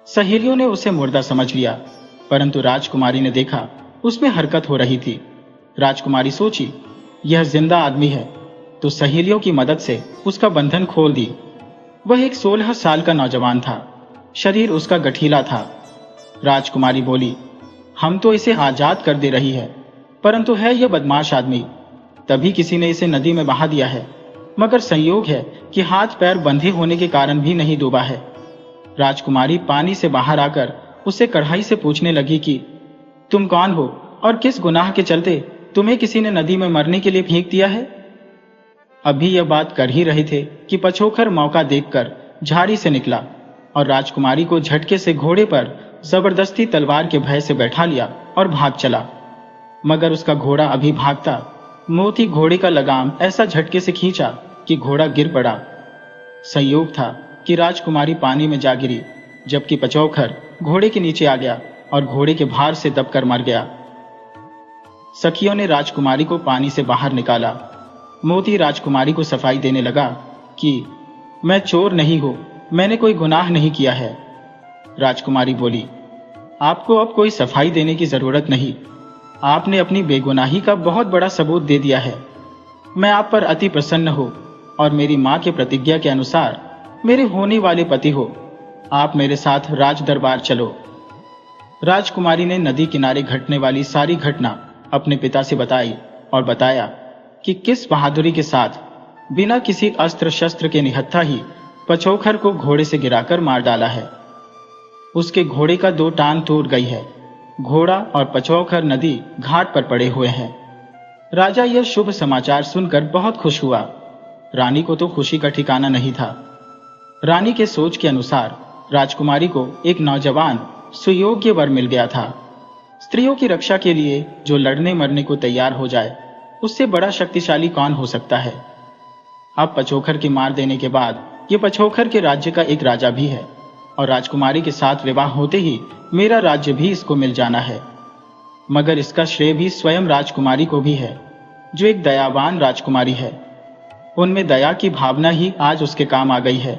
सहेलियों ने उसे मुर्दा समझ लिया, परंतु राजकुमारी ने देखा उसमें हरकत हो रही थी। राजकुमारी सोची, यह जिंदा आदमी है, तो सहेलियों की मदद से उसका बंधन खोल दी। वह एक 16 साल का नौजवान था। शरीर उसका गठीला था। राजकुमारी बोली, हम तो इसे आजाद कर दे रही है, परंतु है यह बदमाश आदमी। तभी किसी ने इसे नदी में बहा दिया है, मगर संयोग है कि हाथ पैर बंधे होने के कारण भी नहीं डूबा है। राजकुमारी पानी से बाहर आकर उससे कड़ाई से पूछने लगी कि तुम कौन हो और किस गुनाह के चलते तुम्हें किसी ने नदी में मरने के लिए फेंक दिया है। अभी यह बात कर ही रहे थे कि पछोखर मौका देखकर झाड़ी से निकला और राजकुमारी को झटके से घोड़े पर जबरदस्ती तलवार के भय से बैठा लिया और भाग चला। मगर उसका घोड़ा अभी भागता, मोती घोड़े का लगाम ऐसा झटके से खींचा कि घोड़ा गिर पड़ा। संयोग था कि राजकुमारी पानी में जा गिरी, जबकि पछोखर घोड़े के नीचे आ गया और घोड़े के भार से दबकर मर गया। सखियों ने राजकुमारी को पानी से बाहर निकाला। मोती राजकुमारी को सफाई देने लगा कि मैं चोर नहीं हूं, मैंने कोई गुनाह नहीं किया है। राजकुमारी बोली, आपको अब कोई सफाई देने की जरूरत नहीं। आपने अपनी बेगुनाही का बहुत बड़ा सबूत दे दिया है। मैं आप पर अति प्रसन्न हूं और मेरी मां के प्रतिज्ञा के अनुसार मेरे होने वाले पति हो। आप मेरे साथ राज दरबार चलो। राजकुमारी ने नदी किनारे घटने वाली सारी घटना अपने पिता से बताई और बताया कि किस बहादुरी के साथ बिना किसी अस्त्र शस्त्र के निहत्था ही पछोखर को घोड़े से गिराकर मार डाला है। उसके घोड़े का 2 टांग टूट गई है। घोड़ा और पछोखर नदी घाट पर पड़े हुए हैं। राजा यह शुभ समाचार सुनकर बहुत खुश हुआ। रानी को तो खुशी का ठिकाना नहीं था। रानी के सोच के अनुसार राजकुमारी को एक नौजवान सुयोग्य वर मिल गया था। स्त्रियों की रक्षा के लिए जो लड़ने मरने को तैयार हो जाए, उससे बड़ा शक्तिशाली कौन हो सकता है। अब पछोखर के मार देने के बाद ये पछोखर के राज्य का एक राजा भी है और राजकुमारी के साथ विवाह होते ही मेरा राज्य भी इसको मिल जाना है। मगर इसका श्रेय भी स्वयं राजकुमारी को भी है, जो एक दयावान राजकुमारी है। उनमें दया की भावना ही आज उसके काम आ गई है।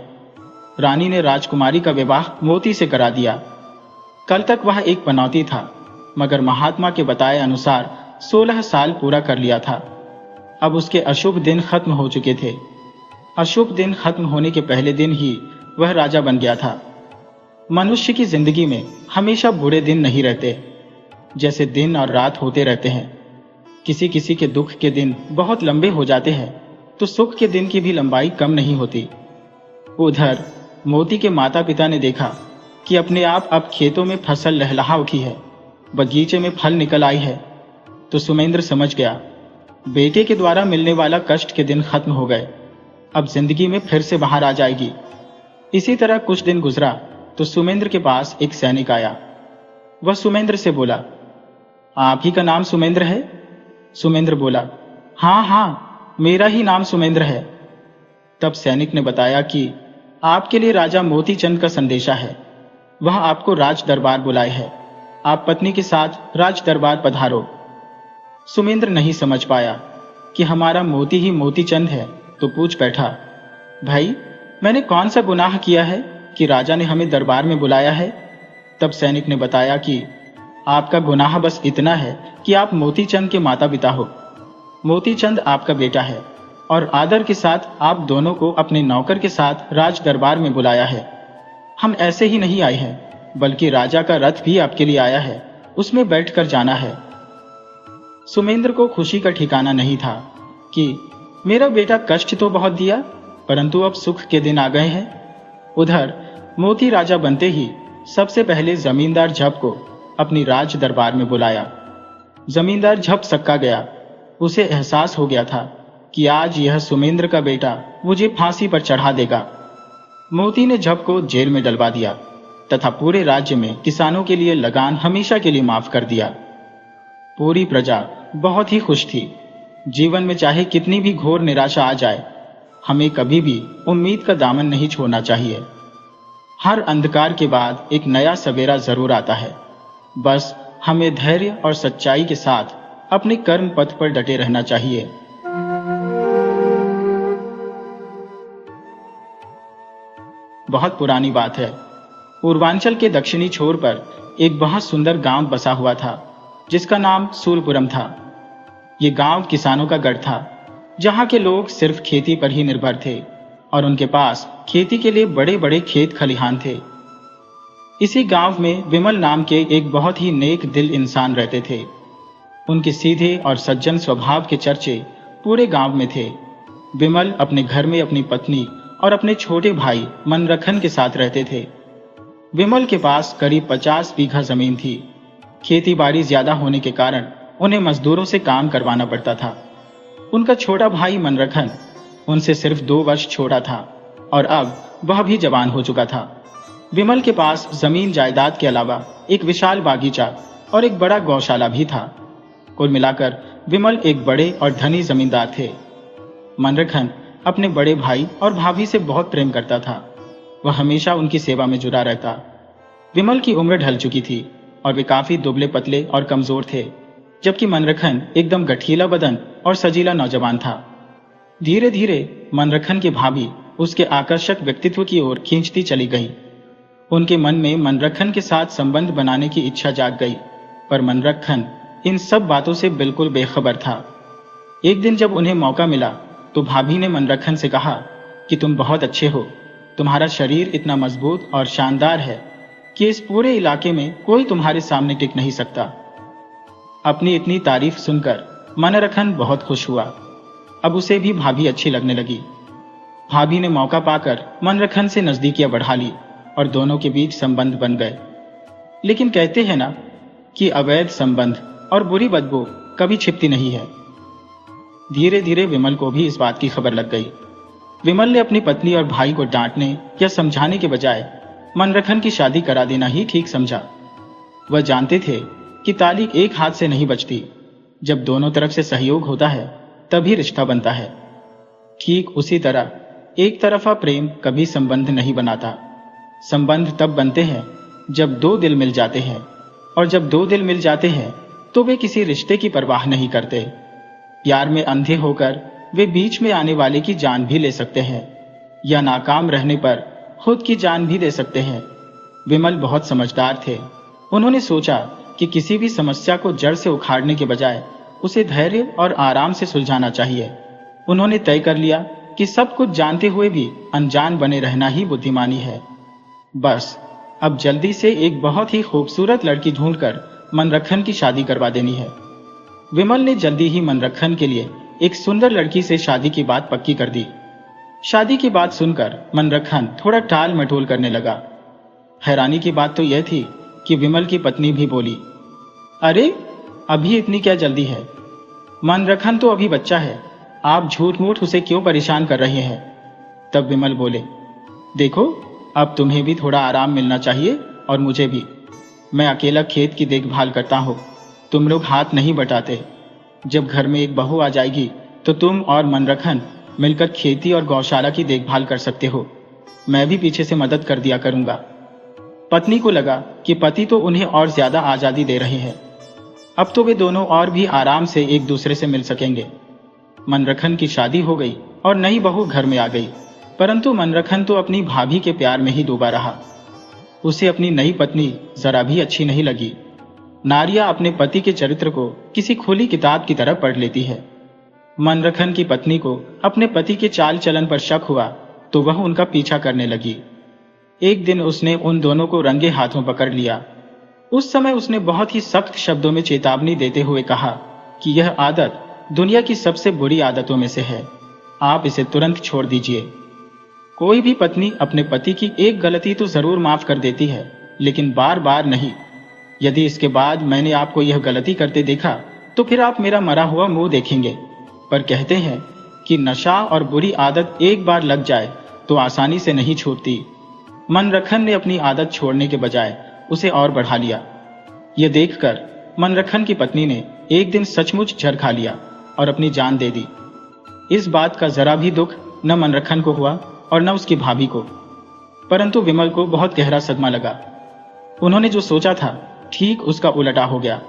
रानी ने राजकुमारी का विवाह मोती से करा दिया। कल तक वह एक पनौती था, मगर महात्मा के बताए अनुसार 16 साल पूरा कर लिया था। अब उसके अशुभ दिन खत्म हो चुके थे। अशुभ दिन खत्म होने के पहले दिन ही वह राजा बन गया था। मनुष्य की जिंदगी में हमेशा बुरे दिन नहीं रहते। जैसे दिन और रात होते रहते हैं, किसी किसी के दुख के दिन बहुत लंबे हो जाते हैं, तो सुख के दिन की भी लंबाई कम नहीं होती। उधर मोती के माता पिता ने देखा कि अपने आप अब खेतों में फसल लहलहा उठी है, बगीचे में फल निकल आई है, तो सुमेंद्र समझ गया बेटे के द्वारा मिलने वाला कष्ट के दिन खत्म हो गए। अब जिंदगी में फिर से बाहर आ जाएगी। इसी तरह कुछ दिन गुजरा तो सुमेंद्र के पास एक सैनिक आया। वह सुमेंद्र से बोला, आप ही का नाम सुमेंद्र है? सुमेंद्र बोला, हाँ हाँ, मेरा ही नाम सुमेंद्र है। तब सैनिक ने बताया कि आपके लिए राजा मोतीचंद का संदेशा है। वह आपको राज दरबार बुलाए है। आप पत्नी के साथ राज दरबार पधारो। सुमेंद्र नहीं समझ पाया कि हमारा मोती ही मोतीचंद है, तो पूछ बैठा, भाई मैंने कौन सा गुनाह किया है कि राजा ने हमें दरबार में बुलाया है? तब सैनिक ने बताया कि आपका गुनाह बस इतना है कि आप मोतीचंद के माता पिता हो। मोतीचंद आपका बेटा है और आदर के साथ आप दोनों को अपने नौकर के साथ राज दरबार में बुलाया है। हम ऐसे ही नहीं आए हैं, बल्कि राजा का रथ भी आपके लिए आया है, उसमें बैठकर जाना है। सुमेंद्र को खुशी का ठिकाना नहीं था कि मेरा बेटा कष्ट तो बहुत दिया, परंतु अब सुख के दिन आ गए हैं। उधर मोती राजा बनते ही सबसे पहले जमींदार झप को अपनी राज दरबार में बुलाया। जमींदार झप सक्का गया। उसे एहसास हो गया था कि आज यह सुमेंद्र का बेटा मुझे फांसी पर चढ़ा देगा। मोती ने झप को जेल में डलवा दिया तथा पूरे राज्य में किसानों के लिए लगान हमेशा के लिए माफ कर दिया। पूरी प्रजा बहुत ही खुश थी। जीवन में चाहे कितनी भी घोर निराशा आ जाए, हमें कभी भी उम्मीद का दामन नहीं छोड़ना चाहिए। हर अंधकार के बाद एक नया सवेरा जरूर आता है। बस हमें धैर्य और सच्चाई के साथ अपने कर्म पथ पर डटे रहना चाहिए। बहुत पुरानी बात है। पूर्वांचल के दक्षिणी छोर पर एक बहुत सुंदर गांव बसा हुआ था, जिसका नाम सूलपुरम था। ये गांव किसानों का गढ़ था, जहां के लोग सिर्फ खेती पर ही निर्भर थे और उनके पास खेती के लिए बड़े बड़े खेत खलिहान थे। इसी गांव में विमल नाम के एक बहुत ही नेक दिल इंसान रहते थे। उनके सीधे और सज्जन स्वभाव के चर्चे पूरे गांव में थे। विमल अपने घर में अपनी पत्नी और अपने छोटे भाई मनरखन के साथ रहते थे। विमल के पास करीब 50 बीघा जमीन थी। खेती बाड़ी ज्यादा होने के कारण उन्हें मजदूरों से काम करवाना पड़ता था। उनका छोटा भाई मनरखन उनसे सिर्फ 2 वर्ष छोटा था और अब वह भी जवान हो चुका था। विमल के पास जमीन जायदाद के अलावा एक विशाल बागीचा और एक बड़ा गौशाला भी था। कुल मिलाकर विमल एक बड़े और धनी जमींदार थे। मनरखन अपने बड़े भाई और भाभी से बहुत प्रेम करता था। वह हमेशा उनकी सेवा में जुड़ा रहता। विमल की उम्र ढल चुकी थी और वे काफी दुबले पतले और कमजोर थे, जबकि मनरखन एकदम गठीला बदन और सजीला नौजवान था। धीरे धीरे मनरखन की भाभी उसके आकर्षक व्यक्तित्व की ओर खींचती चली गई। उनके मन में मनरखन के साथ संबंध बनाने की इच्छा जाग गई, पर मनरखन इन सब बातों से बिल्कुल बेखबर था। एक दिन जब उन्हें मौका मिला तो भाभी ने मनरखन से कहा कि तुम बहुत अच्छे हो। तुम्हारा शरीर इतना मजबूत और शानदार है कि इस पूरे इलाके में कोई तुम्हारे सामने टिक नहीं सकता। अपनी इतनी तारीफ सुनकर मनरखन बहुत खुश हुआ। अब उसे भी भाभी अच्छी लगने लगी। भाभी ने मौका पाकर मनरखन से नजदीकियां बढ़ा ली और दोनों के बीच संबंध बन गए। लेकिन कहते हैं ना कि अवैध संबंध और बुरी बदबू कभी छिपती नहीं है। धीरे धीरे विमल को भी इस बात की खबर लग गई। विमल ने अपनी पत्नी और भाई को डांटने या समझाने के बजाय मनरखन की शादी करा देना ही ठीक समझा। वह जानते थे कि ताली एक हाथ से नहीं बजती। जब दोनों तरफ से सहयोग होता है तभी रिश्ता बनता है। ठीक उसी तरह एक तरफा प्रेम कभी संबंध नहीं बनाता। संबंध तब बनते हैं जब 2 दिल मिल जाते हैं, और जब 2 दिल मिल जाते हैं तो वे किसी रिश्ते की परवाह नहीं करते। प्यार में अंधे होकर वे बीच में आने वाले की जान भी ले सकते हैं, या नाकाम रहने पर खुद की जान भी दे सकते हैं। विमल बहुत समझदार थे। उन्होंने सोचा कि किसी भी समस्या को जड़ से उखाड़ने के बजाय उसे धैर्य और आराम से सुलझाना चाहिए। उन्होंने तय कर लिया कि सब कुछ जानते हुए भी अनजान बने रहना ही बुद्धिमानी है। बस अब जल्दी से एक बहुत ही खूबसूरत लड़की ढूंढकर मनरखन की शादी करवा देनी है। विमल ने जल्दी ही मनरखन के लिए एक सुंदर लड़की से शादी की बात पक्की कर दी। शादी की बात सुनकर मनरखन थोड़ा टाल मटोल करने लगा। हैरानी की बात तो यह थी कि विमल की पत्नी भी बोली, अरे अभी इतनी क्या जल्दी है? मनरखन तो अभी बच्चा है, आप झूठ मूठ उसे क्यों परेशान कर रहे हैं? तब विमल बोले, देखो अब तुम्हें भी थोड़ा आराम मिलना चाहिए और मुझे भी। मैं अकेला खेत की देखभाल करता हूँ। तुम लोग हाथ नहीं बटाते। जब घर में एक बहू आ जाएगी तो तुम और मनरखन मिलकर खेती और गौशाला की देखभाल कर सकते हो। मैं भी पीछे से मदद कर दिया करूंगा। पत्नी को लगा कि पति तो उन्हें और ज्यादा आजादी दे रहे हैं। अब तो वे दोनों और भी आराम से एक दूसरे से मिल सकेंगे। मनरखन की शादी हो गई और नई बहू घर में आ गई, परंतु मनरखन तो अपनी भाभी के प्यार में ही डूबा रहा। उसे अपनी नई पत्नी जरा भी अच्छी नहीं लगी। नारिया अपने पति के चरित्र को किसी खुली किताब की तरह पढ़ लेती है। मनरखन की पत्नी को अपने पति के चाल चलन पर शक हुआ तो वह उनका पीछा करने लगी। एक दिन उसने उन दोनों को रंगे हाथों पकड़ लिया। उस समय उसने बहुत ही सख्त शब्दों में चेतावनी देते हुए कहा कि यह आदत दुनिया की सबसे बुरी आदतों में से है। आप इसे तुरंत छोड़ दीजिए। कोई भी पत्नी अपने पति की एक गलती तो जरूर माफ कर देती है, लेकिन बार बार नहीं। यदि इसके बाद मैंने आपको यह गलती करते देखा तो फिर आप मेरा मरा हुआ मुंह देखेंगे। पर कहते हैं कि नशा और बुरी आदत एक बार लग जाए तो आसानी से नहीं छूटती। मनरखन ने अपनी आदत छोड़ने के बजाय उसे और बढ़ा लिया। यह देखकर मनरखन की पत्नी ने एक दिन सचमुच जहर खा लिया और अपनी जान दे दी। इस बात का जरा भी दुख न मनरखन को हुआ और न उसकी भाभी को, परंतु विमल को बहुत गहरा सदमा लगा। उन्होंने जो सोचा था ठीक उसका उलटा हो गया।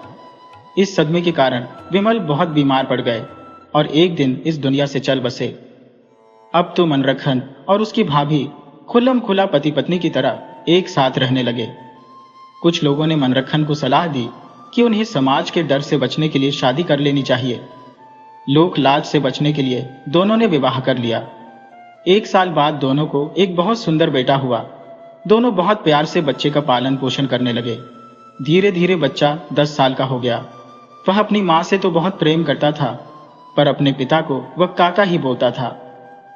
इस सदमे के कारण विमल बहुत बीमार पड़ गए और एक दिन इस दुनिया से चल बसे। अब तो मनरखन और उसकी भाभी खुल्लम खुला पति पत्नी की तरह एक साथ रहने लगे। कुछ लोगों ने मनरखन को सलाह दी कि उन्हें समाज के डर से बचने के लिए शादी कर लेनी चाहिए। लोक लाज से बचने के लिए दोनों ने विवाह कर लिया। 1 साल बाद दोनों को एक बहुत सुंदर बेटा हुआ। दोनों बहुत प्यार से बच्चे का पालन पोषण करने लगे। धीरे धीरे बच्चा 10 साल का हो गया। वह अपनी माँ से तो बहुत प्रेम करता था, पर अपने पिता को वह काका ही बोलता था।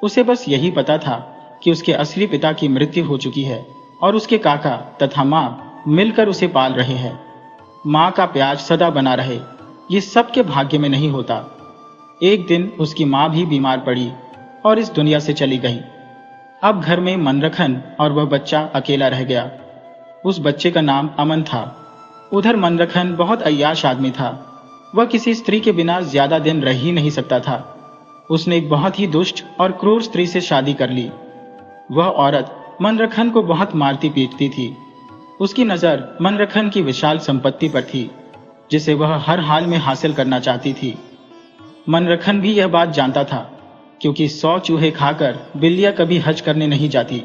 उसे बस यही पता था कि उसके असली पिता की मृत्यु हो चुकी है और उसके काका तथा माँ मिलकर उसे पाल रहे हैं। माँ का प्यार सदा बना रहे, ये सबके भाग्य में नहीं होता। एक दिन उसकी माँ भी बीमार पड़ी और इस दुनिया से चली गई। अब घर में मनरखन और वह बच्चा अकेला रह गया। उस बच्चे का नाम अमन था। उधर मनरखन बहुत अय्याश आदमी था। वह किसी स्त्री के बिना ज्यादा दिन रह ही नहीं सकता था। उसने एक बहुत ही दुष्ट और क्रूर स्त्री से शादी कर ली। वह औरत मनरखन को बहुत मारती पीटती थी। उसकी नजर मनरखन की विशाल संपत्ति पर थी, जिसे वह हर हाल में हासिल करना चाहती थी। मनरखन भी यह बात जानता था, क्योंकि 100 चूहे खाकर बिल्लियां कभी हज करने नहीं जाती।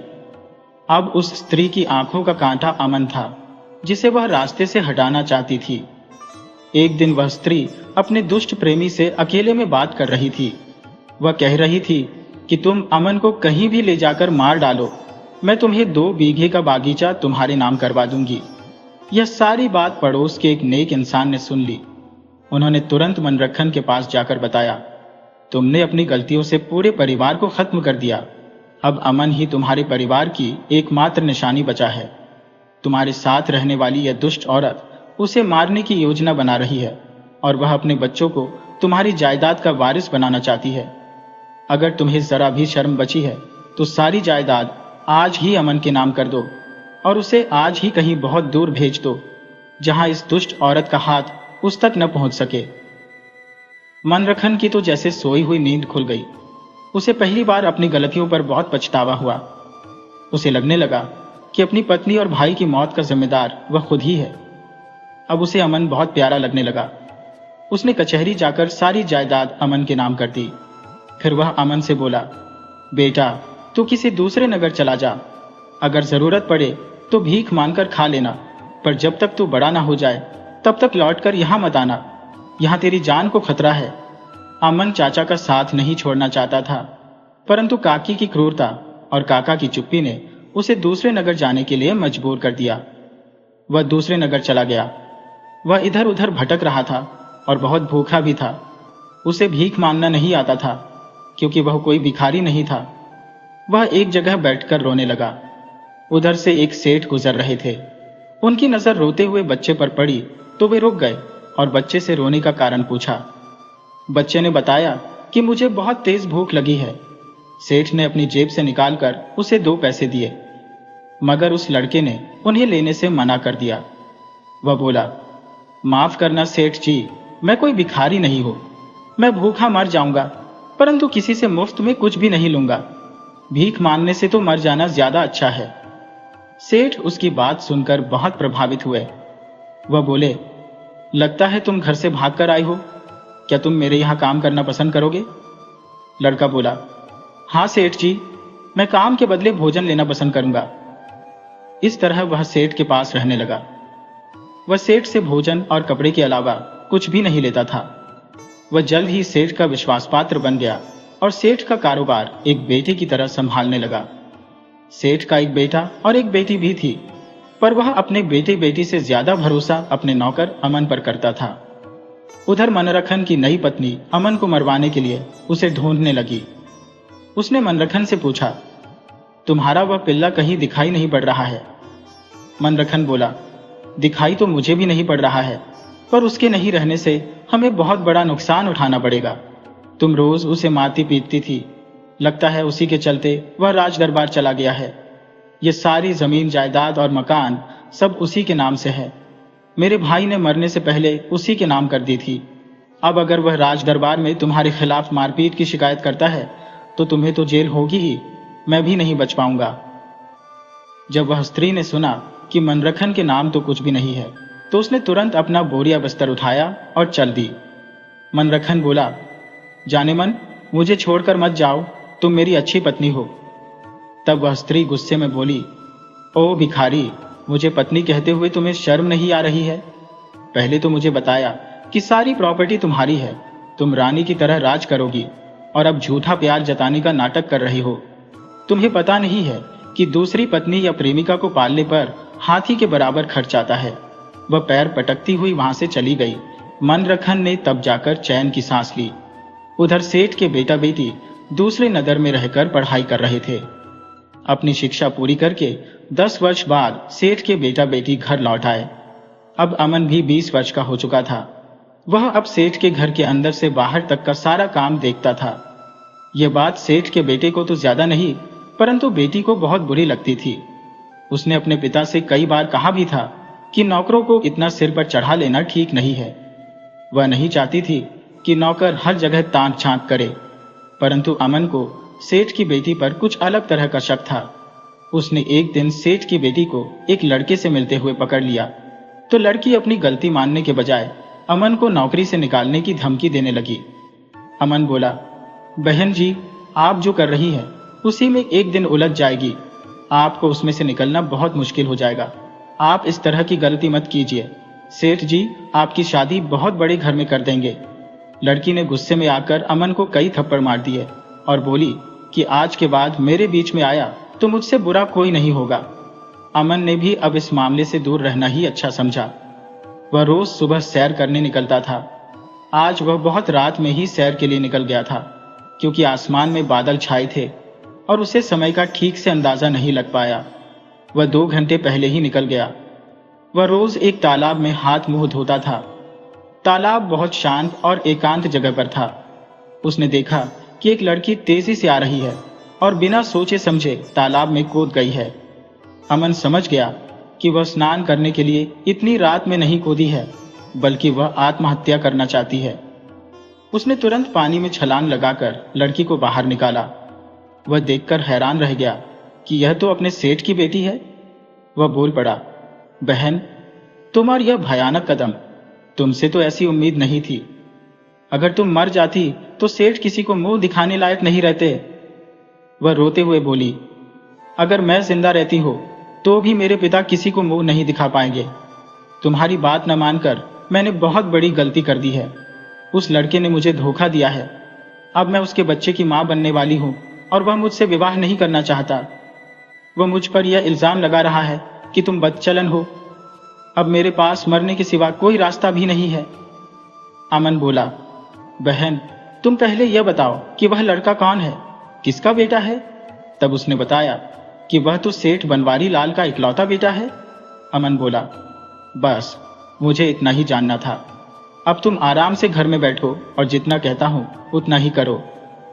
अब उस स्त्री की आंखों का कांटा अमन था, जिसे वह रास्ते से हटाना चाहती थी। एक दिन वह स्त्री अपने दुष्ट प्रेमी से अकेले में बात कर रही थी। वह कह रही थी कि तुम अमन को कहीं भी ले जाकर मार डालो, मैं तुम्हें 2 बीघे का बागीचा तुम्हारे नाम करवा दूंगी। यह सारी बात पड़ोस के एक नेक इंसान ने सुन ली। उन्होंने तुरंत मनरखन के पास जाकर बताया, तुमने अपनी गलतियों से पूरे परिवार को खत्म कर दिया। अब अमन ही तुम्हारे परिवार की एकमात्र निशानी बचा है। तुम्हारे साथ रहने वाली यह दुष्ट औरत उसे मारने की योजना बना रही है और वह अपने बच्चों को तुम्हारी जायदाद का वारिस बनाना चाहती है। अगर तुम्हें जरा भी शर्म बची है तो सारी जायदाद आज ही अमन के नाम कर दो और उसे आज ही कहीं बहुत दूर भेज दो, जहां इस दुष्ट औरत का हाथ उस तक न पहुंच सके। मनरखन की तो जैसे सोई हुई नींद खुल गई। उसे पहली बार अपनी गलतियों पर बहुत पछतावा हुआ। उसे लगने लगा कि अपनी पत्नी और भाई की मौत का जिम्मेदार वह खुद ही है। अब उसे अमन बहुत प्यारा लगने लगा। उसने कचहरी जाकर सारी जायदाद अमन के नाम कर दी। फिर वह अमन से बोला, बेटा तू किसी दूसरे नगर चला जा। अगर जरूरत पड़े तो भीख मांगकर खा लेना, पर जब तक तू बड़ा ना हो जाए तब तक लौटकर यहां मत आना। यहां तेरी जान को खतरा है। अमन चाचा का साथ नहीं छोड़ना चाहता था, परंतु काकी की क्रूरता और काका की चुप्पी ने उसे दूसरे नगर जाने के लिए मजबूर कर दिया। वह दूसरे नगर चला गया। वह इधर उधर भटक रहा था और बहुत भूखा भी था। उसे भीख मांगना नहीं आता था, क्योंकि वह कोई भिखारी नहीं था। वह एक जगह बैठकर रोने लगा। उधर से एक सेठ गुजर रहे थे। उनकी नजर रोते हुए बच्चे पर पड़ी तो वे रुक गए और बच्चे से रोने का कारण पूछा। बच्चे ने बताया कि मुझे बहुत तेज भूख लगी है। सेठ ने अपनी जेब से निकालकर उसे 2 पैसे दिए, मगर उस लड़के ने उन्हें लेने से मना कर दिया। वह बोला, माफ करना सेठ जी, मैं कोई भिखारी नहीं हूं। मैं भूखा मर जाऊंगा, परंतु किसी से मुफ्त में कुछ भी नहीं लूंगा। भीख मांगने से तो मर जाना ज्यादा अच्छा है। सेठ उसकी बात सुनकर बहुत प्रभावित हुए। वह बोले, लगता है तुम घर से भागकर आए हो। क्या तुम मेरे यहां काम करना पसंद करोगे? लड़का बोला, हाँ सेठ जी, मैं काम के बदले भोजन लेना पसंद करूंगा। इस तरह वह सेठ के पास रहने लगा। वह सेठ से भोजन और कपड़े के अलावा कुछ भी नहीं लेता था। वह जल्द ही सेठ का विश्वास पात्र बन गया और सेठ का कारोबार एक बेटे की तरह संभालने लगा। सेठ का एक बेटा और एक बेटी भी थी, पर वह अपने बेटे बेटी से ज्यादा भरोसा अपने नौकर अमन पर करता था। उधर मनरखन की नई पत्नी अमन को मरवाने के लिए उसे ढूंढने लगी। उसने मनरखन से पूछा, तुम्हारा वह पिल्ला कहीं दिखाई नहीं पड़ रहा है? मनरखन बोला, दिखाई तो मुझे भी नहीं पड़ रहा है, पर उसके नहीं रहने से हमें बहुत बड़ा नुकसान उठाना पड़ेगा। तुम रोज उसे मारती पीटती थी, लगता है उसी के चलते वह राज दरबार चला गया है। ये सारी जमीन जायदाद और मकान सब उसी के नाम से है। मेरे भाई ने मरने से पहले उसी के नाम कर दी थी। अब अगर वह राज दरबार में तुम्हारे खिलाफ मारपीट की शिकायत करता है तो तुम्हें तो जेल होगी ही, मैं भी नहीं बच पाऊंगा। जब वह स्त्री ने सुना कि मनरखन के नाम तो कुछ भी नहीं है, तो उसने तुरंत अपना बोरिया बस्तर उठाया और चल दी। मनरखन बोला, जाने मन, मुझे छोड़कर मत जाओ, तुम मेरी अच्छी पत्नी हो। तब वह स्त्री गुस्से में बोली, ओ भिखारी, मुझे पत्नी कहते हुए तुम्हें शर्म नहीं आ रही है? पहले तो मुझे बताया कि सारी प्रॉपर्टी तुम्हारी है, तुम रानी की तरह राज करोगी, और अब झूठा प्यार जताने का नाटक कर रही हो। तुम्हें पता नहीं है कि दूसरी पत्नी या प्रेमिका को पालने पर हाथी के बराबर खर्च आता है। वह पैर पटकती हुई वहां से चली गई। मनरखन ने तब जाकर चैन की सांस ली। उधर सेठ के बेटा बेटी दूसरे नगर में रहकर पढ़ाई कर रहे थे। अपनी शिक्षा पूरी करके 10 वर्ष बाद सेठ के बेटा बेटी घर लौट आए। अब अमन भी 20 वर्ष का हो चुका था। वह अब सेठ के घर के अंदर से बाहर तक का सारा काम देखता था। यह बात सेठ के बेटे को तो ज्यादा नहीं, परंतु बेटी को बहुत बुरी लगती थी। उसने अपने पिता से कई बार कहा भी था कि नौकरों को इतना सिर पर चढ़ा लेना ठीक नहीं है। वह नहीं चाहती थी कि नौकर हर जगह ताक झांक करे, परंतु अमन को सेठ की बेटी पर कुछ अलग तरह का शक था। उसने एक दिन सेठ की बेटी को एक लड़के से मिलते हुए पकड़ लिया, तो लड़की अपनी गलती मानने के बजाय अमन को नौकरी से निकालने की धमकी देने लगी। अमन बोला, बहन जी, आप जो कर रही हैं उसी में एक दिन उलझ जाएगी। आपको उसमें से निकलना बहुत मुश्किल हो जाएगा। आप इस तरह की गलती मत कीजिए। सेठ जी आपकी शादी बहुत बड़े घर में कर देंगे। लड़की ने गुस्से में आकर अमन को कई थप्पड़ मार दिए और बोली कि आज के बाद मेरे बीच में आया तो मुझसे बुरा कोई नहीं होगा। अमन ने भी अब इस मामले से दूर रहना ही अच्छा समझा। वह रोज सुबह सैर करने निकलता था। आज वह बहुत रात में ही सैर के लिए निकल गया था, क्योंकि आसमान में बादल छाए थे और उसे समय का ठीक से अंदाजा नहीं लग पाया। वह 2 घंटे पहले ही निकल गया। वह रोज एक तालाब में हाथ मुंह धोता था। तालाब बहुत शांत और एकांत जगह पर था। उसने देखा कि एक लड़की तेजी से आ रही है और बिना सोचे समझे तालाब में कूद गई है। अमन समझ गया कि वह स्नान करने के लिए इतनी रात में नहीं कूदी है, बल्कि वह आत्महत्या करना चाहती है। उसने तुरंत पानी में छलांग लगाकर लड़की को बाहर निकाला। वह देखकर हैरान रह गया कि यह तो अपने सेठ की बेटी है। वह बोल पड़ा, बहन, तुम और यह भयानक कदम, तुमसे तो ऐसी उम्मीद नहीं थी। अगर तुम मर जाती तो सेठ किसी को मुंह दिखाने लायक नहीं रहते। वह रोते हुए बोली, अगर मैं जिंदा रहती हो तो भी मेरे पिता किसी को मुंह नहीं दिखा पाएंगे। तुम्हारी बात न मानकर मैंने बहुत बड़ी गलती कर दी है। उस लड़के ने मुझे धोखा दिया है। अब मैं उसके बच्चे की मां बनने वाली हूं और वह मुझसे विवाह नहीं करना चाहता। वह मुझ पर यह इल्जाम लगा रहा है कि तुम बदचलन हो। अब मेरे पास मरने के सिवा कोई रास्ता भी नहीं है। अमन बोला, बहन, तुम पहले यह बताओ कि वह लड़का कौन है, किसका बेटा है? तब उसने बताया कि वह तो सेठ बनवारी लाल का इकलौता बेटा है। अमन बोला, बस मुझे इतना ही जानना था। अब तुम आराम से घर में बैठो और जितना कहता हूं उतना ही करो।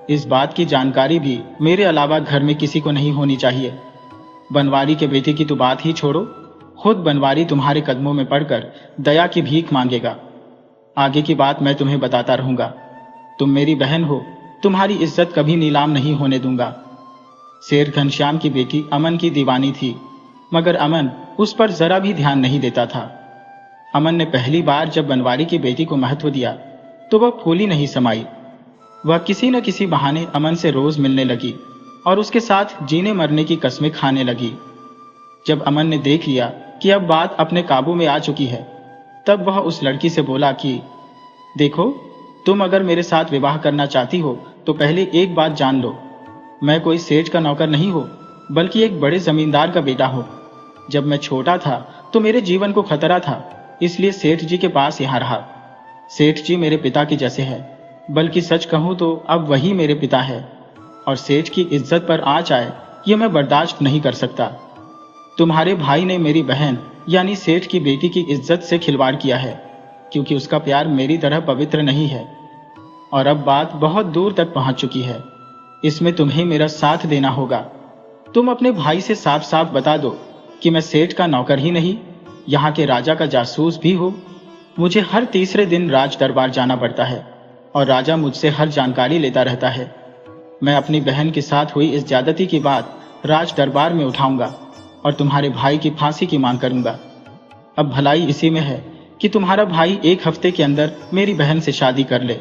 इस बात की जानकारी भी मेरे अलावा घर में किसी को नहीं होनी चाहिए। बनवारी के बेटे की तो बात ही छोड़ो, खुद बनवारी तुम्हारे कदमों में पड़कर दया की भीख मांगेगा। आगे की बात मैं तुम्हें बताता रहूंगा। तुम मेरी बहन हो, तुम्हारी इज्जत कभी नीलाम नहीं होने दूंगा। शेर घनश्याम की बेटी अमन की दीवानी थी, मगर अमन उस पर जरा भी ध्यान नहीं देता था। अमन ने पहली बार जब बनवारी की बेटी को महत्व दिया तो वह फूली नहीं समाई। वह किसी न किसी बहाने अमन से रोज मिलने लगी और उसके साथ जीने मरने की कस्में खाने लगी। जब अमन ने देख लिया कि अब बात अपने काबू में आ चुकी है, तब वह उस लड़की से बोला कि देखो, तुम अगर मेरे साथ विवाह करना चाहती हो तो पहले एक बात जान लो, मैं कोई सेठ का नौकर नहीं हूं, बल्कि एक बड़े जमींदार का बेटा हूं। जब मैं छोटा था तो मेरे जीवन को खतरा था, इसलिए सेठ जी के पास यहां रहा। सेठ जी मेरे पिता के जैसे है, बल्कि सच कहूं तो अब वही मेरे पिता है, और सेठ की इज्जत पर आंच आए ये मैं बर्दाश्त नहीं कर सकता। तुम्हारे भाई ने मेरी बहन यानी सेठ की बेटी की इज्जत से खिलवाड़ किया है, क्योंकि उसका प्यार मेरी तरह पवित्र नहीं है। और अब बात बहुत दूर तक पहुंच चुकी है, इसमें तुम्हें मेरा साथ देना होगा। तुम अपने भाई से साफ साफ बता दो कि मैं सेठ का नौकर ही नहीं, यहाँ के राजा का जासूस भी हूँ। मुझे हर तीसरे दिन राज दरबार जाना पड़ता है और राजा मुझसे हर जानकारी लेता रहता है। मैं अपनी बहन के साथ हुई इस ज्यादती की बात राज दरबार में उठाऊंगा और तुम्हारे भाई की फांसी की मांग करूंगा। अब भलाई इसी में है कि तुम्हारा भाई एक हफ्ते के अंदर मेरी बहन से शादी कर ले।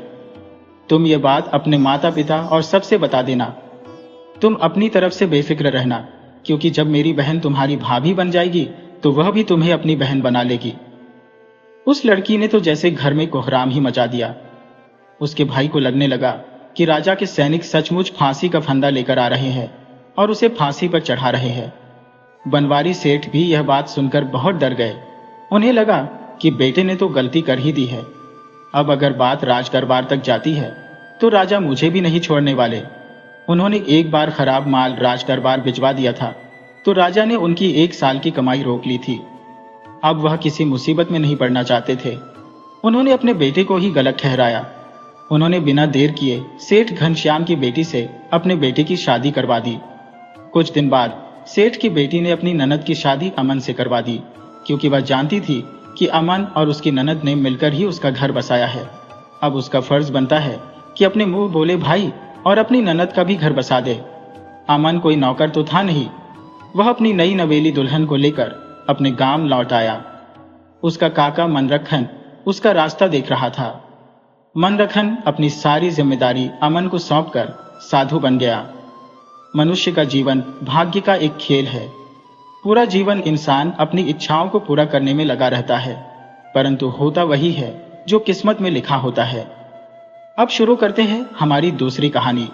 तुम ये बात अपने माता पिता और सबसे बता देना। तुम अपनी तरफ से बेफिक्र रहना, क्योंकि जब मेरी बहन तुम्हारी भाभी बन जाएगी तो वह भी तुम्हें अपनी बहन बना लेगी। उस लड़की ने तो जैसे घर में कोहराम ही मचा दिया। उसके भाई को लगने लगा कि राजा के सैनिक सचमुच फांसी का फंदा लेकर आ रहे हैं और उसे फांसी पर चढ़ा रहे हैं। बनवारी सेठ भी यह बात सुनकर बहुत डर गए। उन्हें लगा कि बेटे ने तो गलती कर ही दी है। अब अगर बात राज दरबार तक जाती है तो राजा मुझे भी नहीं छोड़ने वाले। उन्होंने एक बार खराब माल राज दरबार भिजवा दिया था तो राजा ने उनकी 1 साल की कमाई रोक ली थी। अब वह किसी मुसीबत में नहीं पड़ना चाहते थे। उन्होंने अपने बेटे को ही गलत ठहराया। उन्होंने बिना देर किए सेठ घनश्याम की बेटी से अपने बेटे की शादी करवा दी। कुछ दिन बाद सेठ की बेटी ने अपनी ननद की शादी अमन से करवा दी, क्योंकि वह जानती थी कि अमन और उसकी ननद ने मिलकर ही उसका घर बसाया है। अब उसका फर्ज बनता है कि अपने मुंह बोले भाई और अपनी ननद का भी घर बसा दे। अमन कोई नौकर तो था नहीं। वह अपनी नई नवेली दुल्हन को लेकर अपने गांव लौट आया। उसका काका मनरखन उसका रास्ता देख रहा था। मनरखन अपनी सारी जिम्मेदारी अमन को सौंपकर साधु बन गया। मनुष्य का जीवन भाग्य का एक खेल है। पूरा जीवन इंसान अपनी इच्छाओं को पूरा करने में लगा रहता है, परंतु होता वही है जो किस्मत में लिखा होता है। अब शुरू करते हैं हमारी दूसरी कहानी।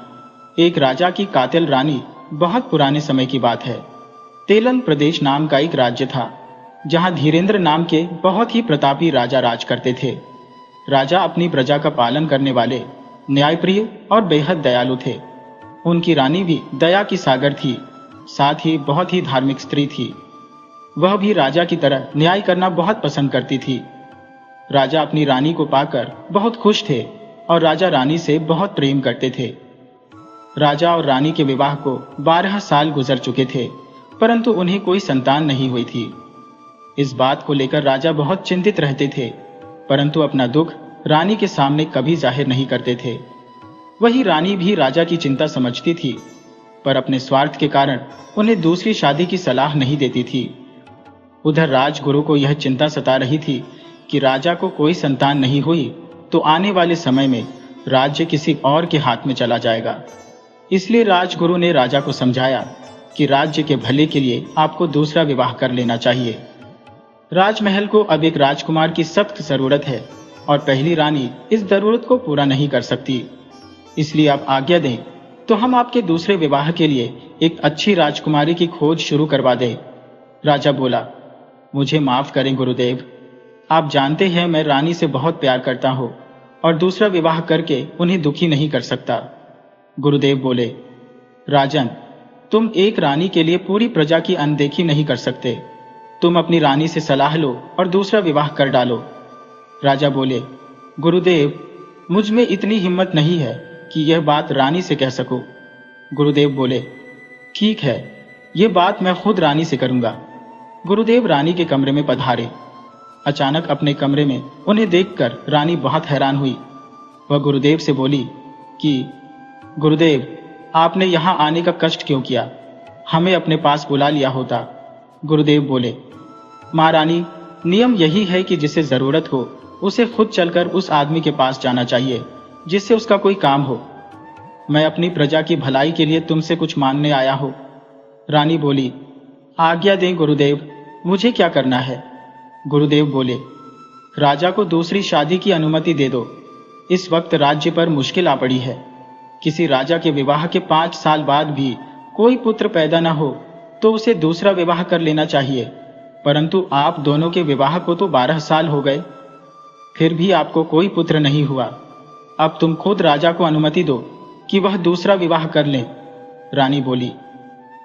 एक राजा की कातिल रानी। बहुत पुराने समय की बात है। तेलन प्रदेश नाम का एक राज्य था, जहां धीरेंद्र नाम के बहुत ही प्रतापी राजा राज करते थे। राजा अपनी प्रजा का पालन करने वाले, न्यायप्रिय और बेहद दयालु थे। उनकी रानी भी दया की सागर थी, साथ ही बहुत ही धार्मिक स्त्री थी। वह भी राजा की तरह न्याय करना बहुत पसंद करती थी। राजा अपनी रानी को पाकर बहुत खुश थे और राजा रानी से बहुत प्रेम करते थे। राजा और रानी के विवाह को 12 साल गुजर चुके थे, परंतु उन्हें कोई संतान नहीं हुई थी। इस बात को लेकर राजा बहुत चिंतित रहते थे, परंतु अपना दुख रानी के सामने कभी जाहिर नहीं करते थे। वही रानी भी राजा की चिंता समझती थी, पर अपने स्वार्थ के कारण उन्हें दूसरी शादी की सलाह नहीं देती थी। उधर राजगुरु को यह चिंता सता रही थी कि राजा को कोई संतान नहीं हुई तो आने वाले समय में राज्य किसी और के हाथ में चला जाएगा। इसलिए राजगुरु ने राजा को समझाया कि राज्य के भले के लिए आपको दूसरा विवाह कर लेना चाहिए। राजमहल को अब एक राजकुमार की सख्त जरूरत है और पहली रानी इस जरूरत को पूरा नहीं कर सकती। इसलिए आप आज्ञा दें तो हम आपके दूसरे विवाह के लिए एक अच्छी राजकुमारी की खोज शुरू करवा दें। राजा बोला, मुझे माफ करें गुरुदेव, आप जानते हैं मैं रानी से बहुत प्यार करता हूं और दूसरा विवाह करके उन्हें दुखी नहीं कर सकता। गुरुदेव बोले, राजन, तुम एक रानी के लिए पूरी प्रजा की अनदेखी नहीं कर सकते। तुम अपनी रानी से सलाह लो और दूसरा विवाह कर डालो। राजा बोले, गुरुदेव, मुझ में इतनी हिम्मत नहीं है कि यह बात रानी से कह सकूं। गुरुदेव बोले, ठीक है, यह बात मैं खुद रानी से करूंगा। गुरुदेव रानी के कमरे में पधारे। अचानक अपने कमरे में उन्हें देखकर रानी बहुत हैरान हुई। वह गुरुदेव से बोली कि गुरुदेव, आपने यहाँ आने का कष्ट क्यों किया? हमें अपने पास बुला लिया होता। गुरुदेव बोले, महारानी, नियम यही है कि जिसे जरूरत हो उसे खुद चलकर उस आदमी के पास जाना चाहिए जिससे उसका कोई काम हो। मैं अपनी प्रजा की भलाई के लिए तुमसे कुछ मांगने आया हूं। रानी बोली, आज्ञा दें गुरुदेव, मुझे क्या करना है? गुरुदेव बोले, राजा को दूसरी शादी की अनुमति दे दो। इस वक्त राज्य पर मुश्किल आ पड़ी है। किसी राजा के विवाह के 5 साल बाद भी कोई पुत्र पैदा न हो तो उसे दूसरा विवाह कर लेना चाहिए, परंतु आप दोनों के विवाह को तो 12 साल हो गए, फिर भी आपको कोई पुत्र नहीं हुआ। अब तुम खुद राजा को अनुमति दो कि वह दूसरा विवाह कर लें। रानी बोली,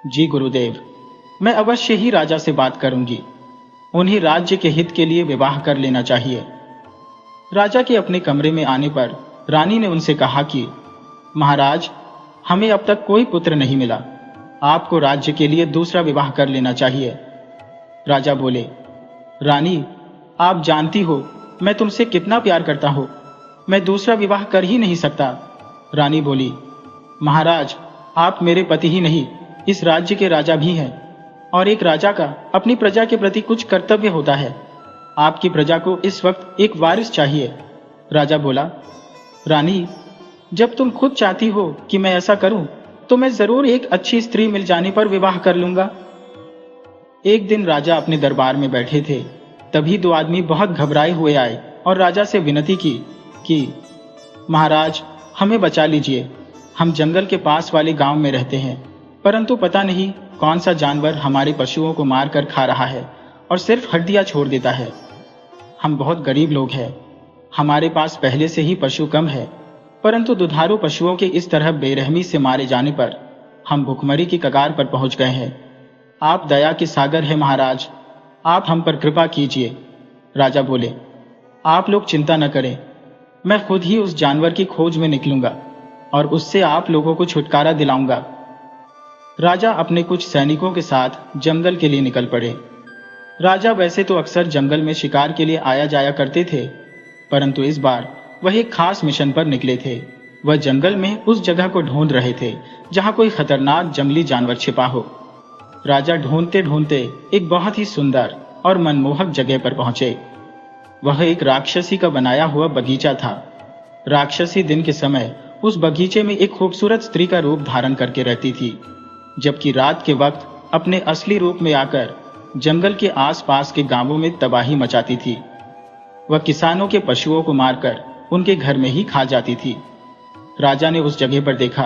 जी गुरुदेव, मैं अवश्य ही राजा से बात करूंगी। उन्हें राज्य के हित के लिए विवाह कर लेना चाहिए। राजा के अपने कमरे में आने पर रानी ने उनसे कहा कि महाराज, हमें अब तक कोई पुत्र नहीं मिला। आपको राज्य के लिए दूसरा विवाह कर लेना चाहिए। राजा बोले, रानी, आप जानती हो मैं तुमसे कितना प्यार करता हूं। मैं दूसरा विवाह कर ही नहीं सकता। रानी बोली, महाराज, आप मेरे पति ही नहीं, इस राज्य के राजा भी हैं, और एक राजा का अपनी प्रजा के प्रति कुछ कर्तव्य होता है। आपकी प्रजा को इस वक्त एक वारिस चाहिए। राजा बोला, रानी, जब तुम खुद चाहती हो कि मैं ऐसा करूं, तो मैं जरूर एक अच्छी स्त्री मिल जाने पर विवाह कर लूंगा। एक दिन राजा अपने दरबार में बैठे थे, तभी 2 आदमी बहुत घबराए हुए आए और राजा से विनती की कि महाराज, हमें बचा लीजिए। हम जंगल के पास वाले गांव में रहते हैं, परंतु पता नहीं कौन सा जानवर हमारे पशुओं को मारकर खा रहा है और सिर्फ हड्डियां छोड़ देता है। हम बहुत गरीब लोग हैं। हमारे पास पहले से ही पशु कम है, परंतु दुधारू पशुओं के इस तरह बेरहमी से मारे जाने पर हम भुखमरी की कगार पर पहुंच गए हैं। आप दया के सागर हैं महाराज, आप हम पर कृपा कीजिए। राजा बोले, आप लोग चिंता न करें, मैं खुद ही उस जानवर की खोज में निकलूंगा और उससे आप लोगों को छुटकारा दिलाऊंगा। राजा अपने कुछ सैनिकों के साथ जंगल के लिए निकल पड़े। राजा वैसे तो अक्सर जंगल में शिकार के लिए आया जाया करते थे, परंतु इस बार वह एक खास मिशन पर निकले थे। वह जंगल में उस जगह को ढूंढ रहे थे जहां कोई खतरनाक जंगली जानवर छिपा हो। राजा ढूंढते ढूंढते एक बहुत ही सुंदर और मनमोहक जगह पर पहुंचे। वह एक राक्षसी का बनाया हुआ बगीचा था। राक्षसी दिन के समय उस बगीचे में एक खूबसूरत स्त्री का रूप धारण करके रहती थी, जबकि रात के वक्त अपने असली रूप में आकर जंगल के आसपास के गांवों में तबाही मचाती थी। वह किसानों के पशुओं को मारकर उनके घर में ही खा जाती थी। राजा ने उस जगह पर देखा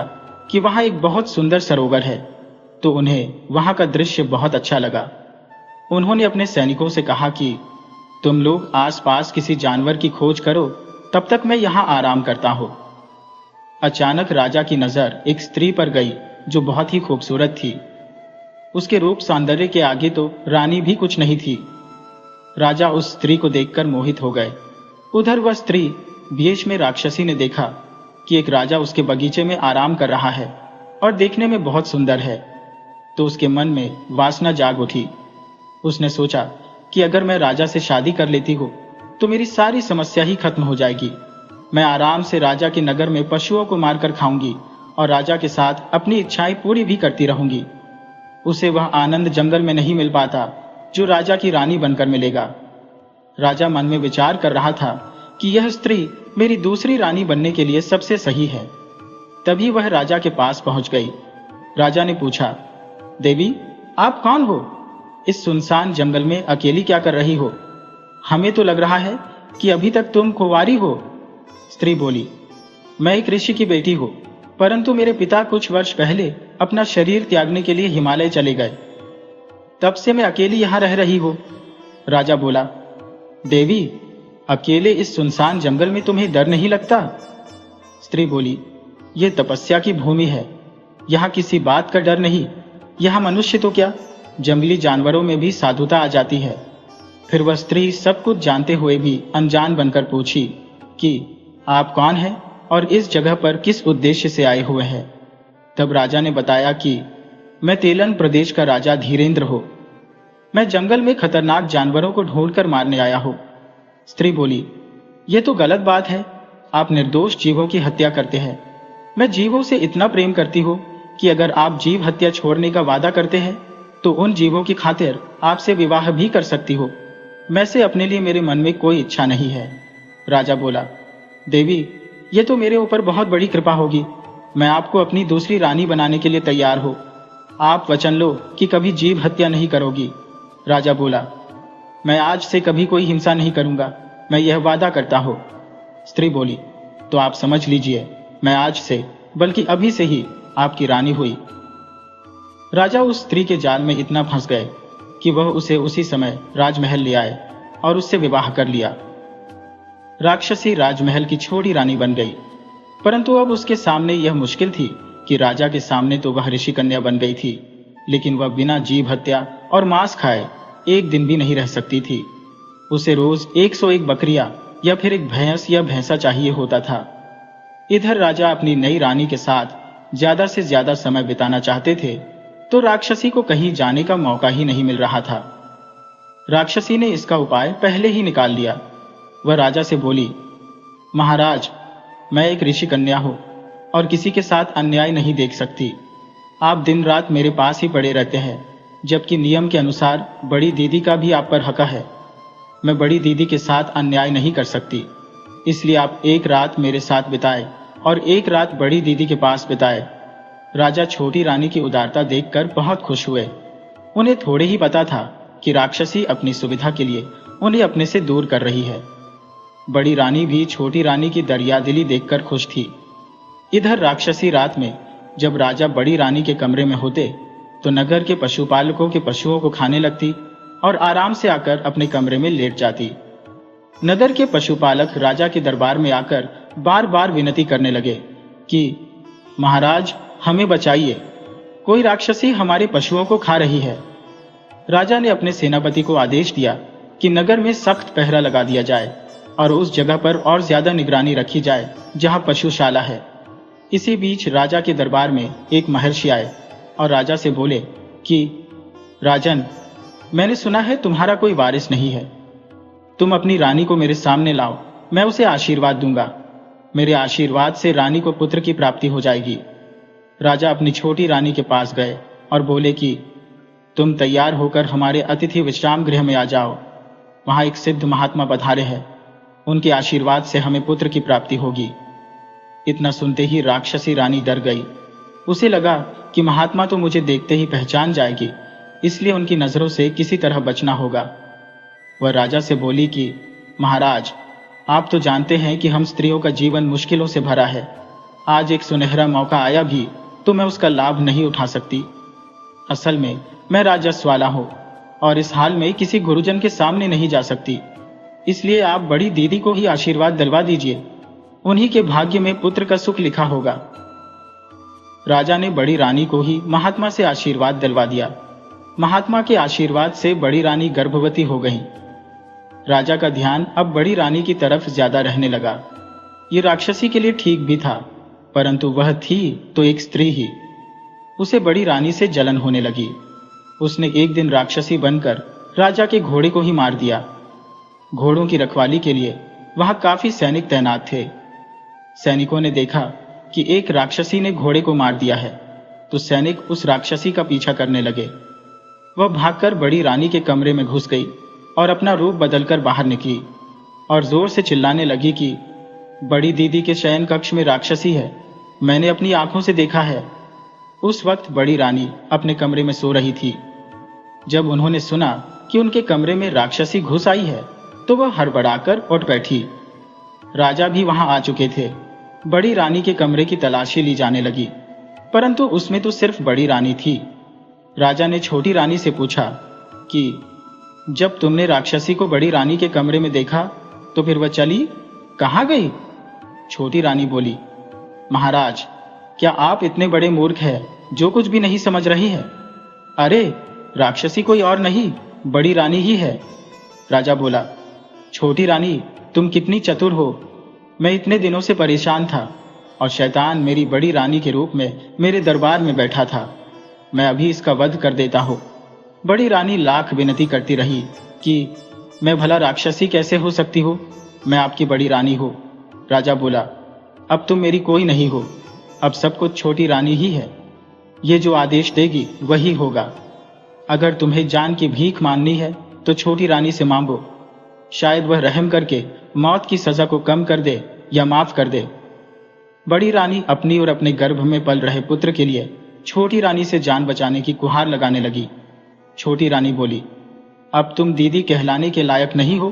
कि वहां एक बहुत सुंदर सरोवर है, तो उन्हें वहां का दृश्य बहुत अच्छा लगा। उन्होंने अपने सैनिकों से कहा कि तुम लोग आसपास किसी जानवर की खोज करो, तब तक मैं यहां आराम करता हूं। अचानक राजा की नजर एक स्त्री पर गई जो बहुत ही खूबसूरत थी। उसके रूप सौंदर्य के आगे तो रानी भी कुछ नहीं थी। राजा उस स्त्री को देखकर मोहित हो गए। उधर वह स्त्री बीच में राक्षसी ने देखा कि एक राजा उसके बगीचे में आराम कर रहा है और देखने में बहुत सुंदर है, तो उसके मन में वासना जाग उठी। उसने सोचा कि अगर मैं राजा से शादी कर लेती हूँ तो मेरी सारी समस्या ही खत्म हो जाएगी। मैं आराम से राजा के नगर में पशुओं को मारकर खाऊंगी और राजा के साथ अपनी इच्छाएं पूरी भी करती रहूंगी। उसे वह आनंद जंगल में नहीं मिल पाता जो राजा की रानी बनकर मिलेगा। राजा मन में विचार कर रहा था कि यह स्त्री मेरी दूसरी रानी बनने के लिए सबसे सही है। तभी वह राजा के पास पहुंच गई। राजा ने पूछा, देवी, आप कौन हो? इस सुनसान जंगल में अकेली क्या कर रही हो? हमें तो लग रहा है कि अभी तक तुम कुंवारी हो। स्त्री बोली, मैं एक ऋषि की बेटी हूं, परंतु मेरे पिता कुछ वर्ष पहले अपना शरीर त्यागने के लिए हिमालय चले गए, तब से मैं अकेली यहां रह रही हूं। राजा बोला, देवी, अकेले इस सुनसान जंगल में तुम्हें डर नहीं लगता? स्त्री बोली, यह तपस्या की भूमि है, यहाँ किसी बात का डर नहीं। यहाँ मनुष्य तो क्या, जंगली जानवरों में भी साधुता आ जाती है। फिर वह स्त्री सब कुछ जानते हुए भी अनजान बनकर पूछी कि आप कौन हैं और इस जगह पर किस उद्देश्य से आए हुए हैं। तब राजा ने बताया कि मैं तेलन प्रदेश का राजा धीरेन्द्र हूं। मैं जंगल में खतरनाक जानवरों को ढूंढकर मारने आया हूं। स्त्री बोली, यह तो गलत बात है। आप निर्दोष जीवों की हत्या करते हैं। मैं जीवों से इतना प्रेम करती हूँ कि अगर आप जीव हत्या छोड़ने का वादा करते हैं तो उन जीवों की खातिर आपसे विवाह भी कर सकती हो। मैं से अपने लिए मेरे मन में कोई इच्छा नहीं है। राजा बोला, देवी, ये तो मेरे ऊपर बहुत बड़ी कृपा होगी। मैं आपको अपनी दूसरी रानी बनाने के लिए तैयार हूँ। आप वचन लो कि कभी जीव हत्या नहीं करोगी। राजा बोला, मैं आज से कभी कोई हिंसा नहीं करूंगा, मैं यह वादा करता हूँ। स्त्री बोली, तो आप समझ लीजिए, मैं आज से, बल्कि अभी से ही आपकी रानी हुई। राजा उस स्त्री के जाल में इतना फंस गए कि वह उसे उसी समय राजमहल ले आए और उससे विवाह कर लिया। राक्षसी राजमहल की छोटी रानी बन गई, परंतु अब उसके सामने यह मुश्किल थी कि राजा के सामने तो वह ऋषि कन्या बन गई थी, लेकिन वह बिना जीव हत्या और मांस खाए एक दिन भी नहीं रह सकती थी। उसे रोज 101 बकरियां या फिर एक भैंस या भैंसा चाहिए होता था। इधर राजा अपनी नई रानी के साथ ज्यादा से ज्यादा समय बिताना चाहते थे, तो राक्षसी को कहीं जाने का मौका ही नहीं मिल रहा था। राक्षसी ने इसका उपाय पहले ही निकाल लिया। वह राजा से बोली, महाराज, मैं एक ऋषि कन्या हूं और किसी के साथ अन्याय नहीं देख सकती। आप दिन रात मेरे पास ही पड़े रहते हैं, जबकि नियम के अनुसार बड़ी दीदी का भी आप पर हक है। मैं बड़ी दीदी के साथ अन्याय नहीं कर सकती, इसलिए आप एक रात मेरे साथ बिताए और एक रात बड़ी दीदी के पास बिताए। राजा छोटी रानी की उदारता देखकर बहुत खुश हुए। उन्हें थोड़े ही पता था कि राक्षसी अपनी सुविधा के लिए उन्हें अपने से दूर कर रही है। बड़ी रानी भी छोटी रानी की दरियादिली देखकर खुश थी। इधर राक्षसी रात में जब राजा बड़ी रानी के कमरे में होते तो नगर के पशुपालकों के पशुओं को खाने लगती और आराम से आकर अपने कमरे में लेट जाती। नगर के पशुपालक राजा के दरबार में आकर बार बार विनती करने लगे कि महाराज, हमें बचाइए, कोई राक्षसी हमारे पशुओं को खा रही है। राजा ने अपने सेनापति को आदेश दिया कि नगर में सख्त पहरा लगा दिया जाए और उस जगह पर और ज्यादा निगरानी रखी जाए जहां पशुशाला है। इसी बीच राजा के दरबार में एक महर्षि आए और राजा से बोले कि राजन, मैंने सुना है तुम्हारा कोई वारिस नहीं है। तुम अपनी रानी को मेरे सामने लाओ, मैं उसे आशीर्वाद दूंगा। मेरे आशीर्वाद से रानी को पुत्र की प्राप्ति हो जाएगी। राजा अपनी छोटी रानी के पास गए और बोले कि तुम तैयार होकर हमारे अतिथि विश्राम गृह में आ जाओ। वहां एक सिद्ध महात्मा पधारे हैं, उनके आशीर्वाद से हमें पुत्र की प्राप्ति होगी। इतना सुनते ही राक्षसी रानी डर गई। उसे लगा कि महात्मा तो मुझे देखते ही पहचान जाएगी, इसलिए उनकी नजरों से किसी तरह बचना होगा। वह राजा से बोली कि महाराज, आप तो जानते हैं कि हम स्त्रियों का जीवन मुश्किलों से भरा है। आज एक सुनहरा मौका आया भी तो मैं उसका लाभ नहीं उठा सकती। असल में मैं राजस्व वाला हूं और इस हाल में किसी गुरुजन के सामने नहीं जा सकती, इसलिए आप बड़ी दीदी को ही आशीर्वाद दिलवा दीजिए। उन्हीं के भाग्य में पुत्र का सुख लिखा होगा। राजा ने बड़ी रानी को ही महात्मा से आशीर्वाद दिलवा दिया। महात्मा के आशीर्वाद से बड़ी रानी गर्भवती हो गई। राजा का ध्यान अब बड़ी रानी की तरफ ज्यादा रहने लगा। ये राक्षसी के लिए ठीक भी था, परंतु वह थी तो एक स्त्री ही। उसे बड़ी रानी से जलन होने लगी। उसने एक दिन राक्षसी बनकर राजा के घोड़े को ही मार दिया। घोड़ों की रखवाली के लिए वहां काफी सैनिक तैनात थे। सैनिकों ने देखा कि एक राक्षसी ने घोड़े को मार दिया है, तो सैनिक उस राक्षसी का पीछा करने लगे। वह भागकर बड़ी रानी के कमरे में घुस गई और अपना रूप बदलकर बाहर निकली और जोर से चिल्लाने लगी कि बड़ी दीदी के शयन कक्ष में राक्षसी है, मैंने अपनी आंखों से देखा है। उस वक्त बड़ी रानी अपने कमरे में सो रही थी। जब उन्होंने सुना कि उनके कमरे में राक्षसी घुस आई है तो वह हड़बड़ाकर उठ बैठी। राजा भी वहां आ चुके थे। बड़ी रानी के कमरे की तलाशी ली जाने लगी, परंतु उसमें तो सिर्फ बड़ी रानी थी। राजा ने छोटी रानी से पूछा कि जब तुमने राक्षसी को बड़ी रानी के कमरे में देखा तो फिर वह चली कहां गई? छोटी रानी बोली, महाराज, क्या आप इतने बड़े मूर्ख हैं जो कुछ भी नहीं समझ रही है? अरे, राक्षसी कोई और नहीं, बड़ी रानी ही है। राजा बोला, छोटी रानी, तुम कितनी चतुर हो। मैं इतने दिनों से परेशान था और शैतान मेरी बड़ी रानी के रूप में मेरे दरबार में बैठा था। मैं अभी इसका वध कर देता हूं। बड़ी रानी लाख विनती करती रही कि मैं भला राक्षसी कैसे हो सकती हूँ, मैं आपकी बड़ी रानी हूँ। राजा बोला, अब तुम मेरी कोई नहीं हो, अब सब कुछ छोटी रानी ही है। ये जो आदेश देगी वही होगा। अगर तुम्हें जान की भीख मांगनी है तो छोटी रानी से मांगो, शायद वह रहम करके मौत की सजा को कम कर दे या माफ कर दे। बड़ी रानी अपनी और अपने गर्भ में पल रहे पुत्र के लिए छोटी रानी से जान बचाने की गुहार लगाने लगी। छोटी रानी बोली, अब तुम दीदी कहलाने के लायक नहीं हो,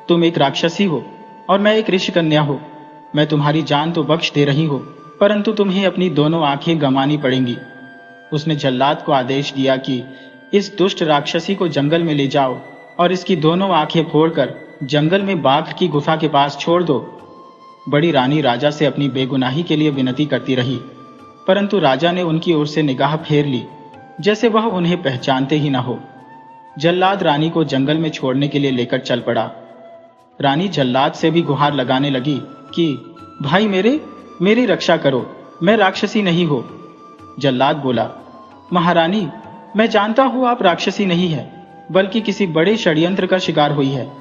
तुम एक राक्षसी हो और मैं एक ऋषि कन्या हूं। मैं तुम्हारी जान तो बख्श दे रही हूं, परंतु तुम्हें अपनी दोनों आंखें गंवानी पड़ेंगी। उसने जल्लाद को आदेश दिया कि इस दुष्ट राक्षसी को जंगल में ले जाओ और इसकी दोनों आंखें फोड़कर जंगल में बाघ की गुफा के पास छोड़ दो। बड़ी रानी राजा से अपनी बेगुनाही के लिए विनती करती रही, परंतु राजा ने उनकी ओर से निगाह फेर ली, जैसे वह उन्हें पहचानते ही न हो। जल्लाद रानी को जंगल में छोड़ने के लिए लेकर चल पड़ा। रानी जल्लाद से भी गुहार लगाने लगी कि भाई मेरी रक्षा करो, मैं राक्षसी नहीं हो। जल्लाद बोला, महारानी, मैं जानता हूं आप राक्षसी नहीं है, बल्कि किसी बड़े षड्यंत्र का शिकार हुई है।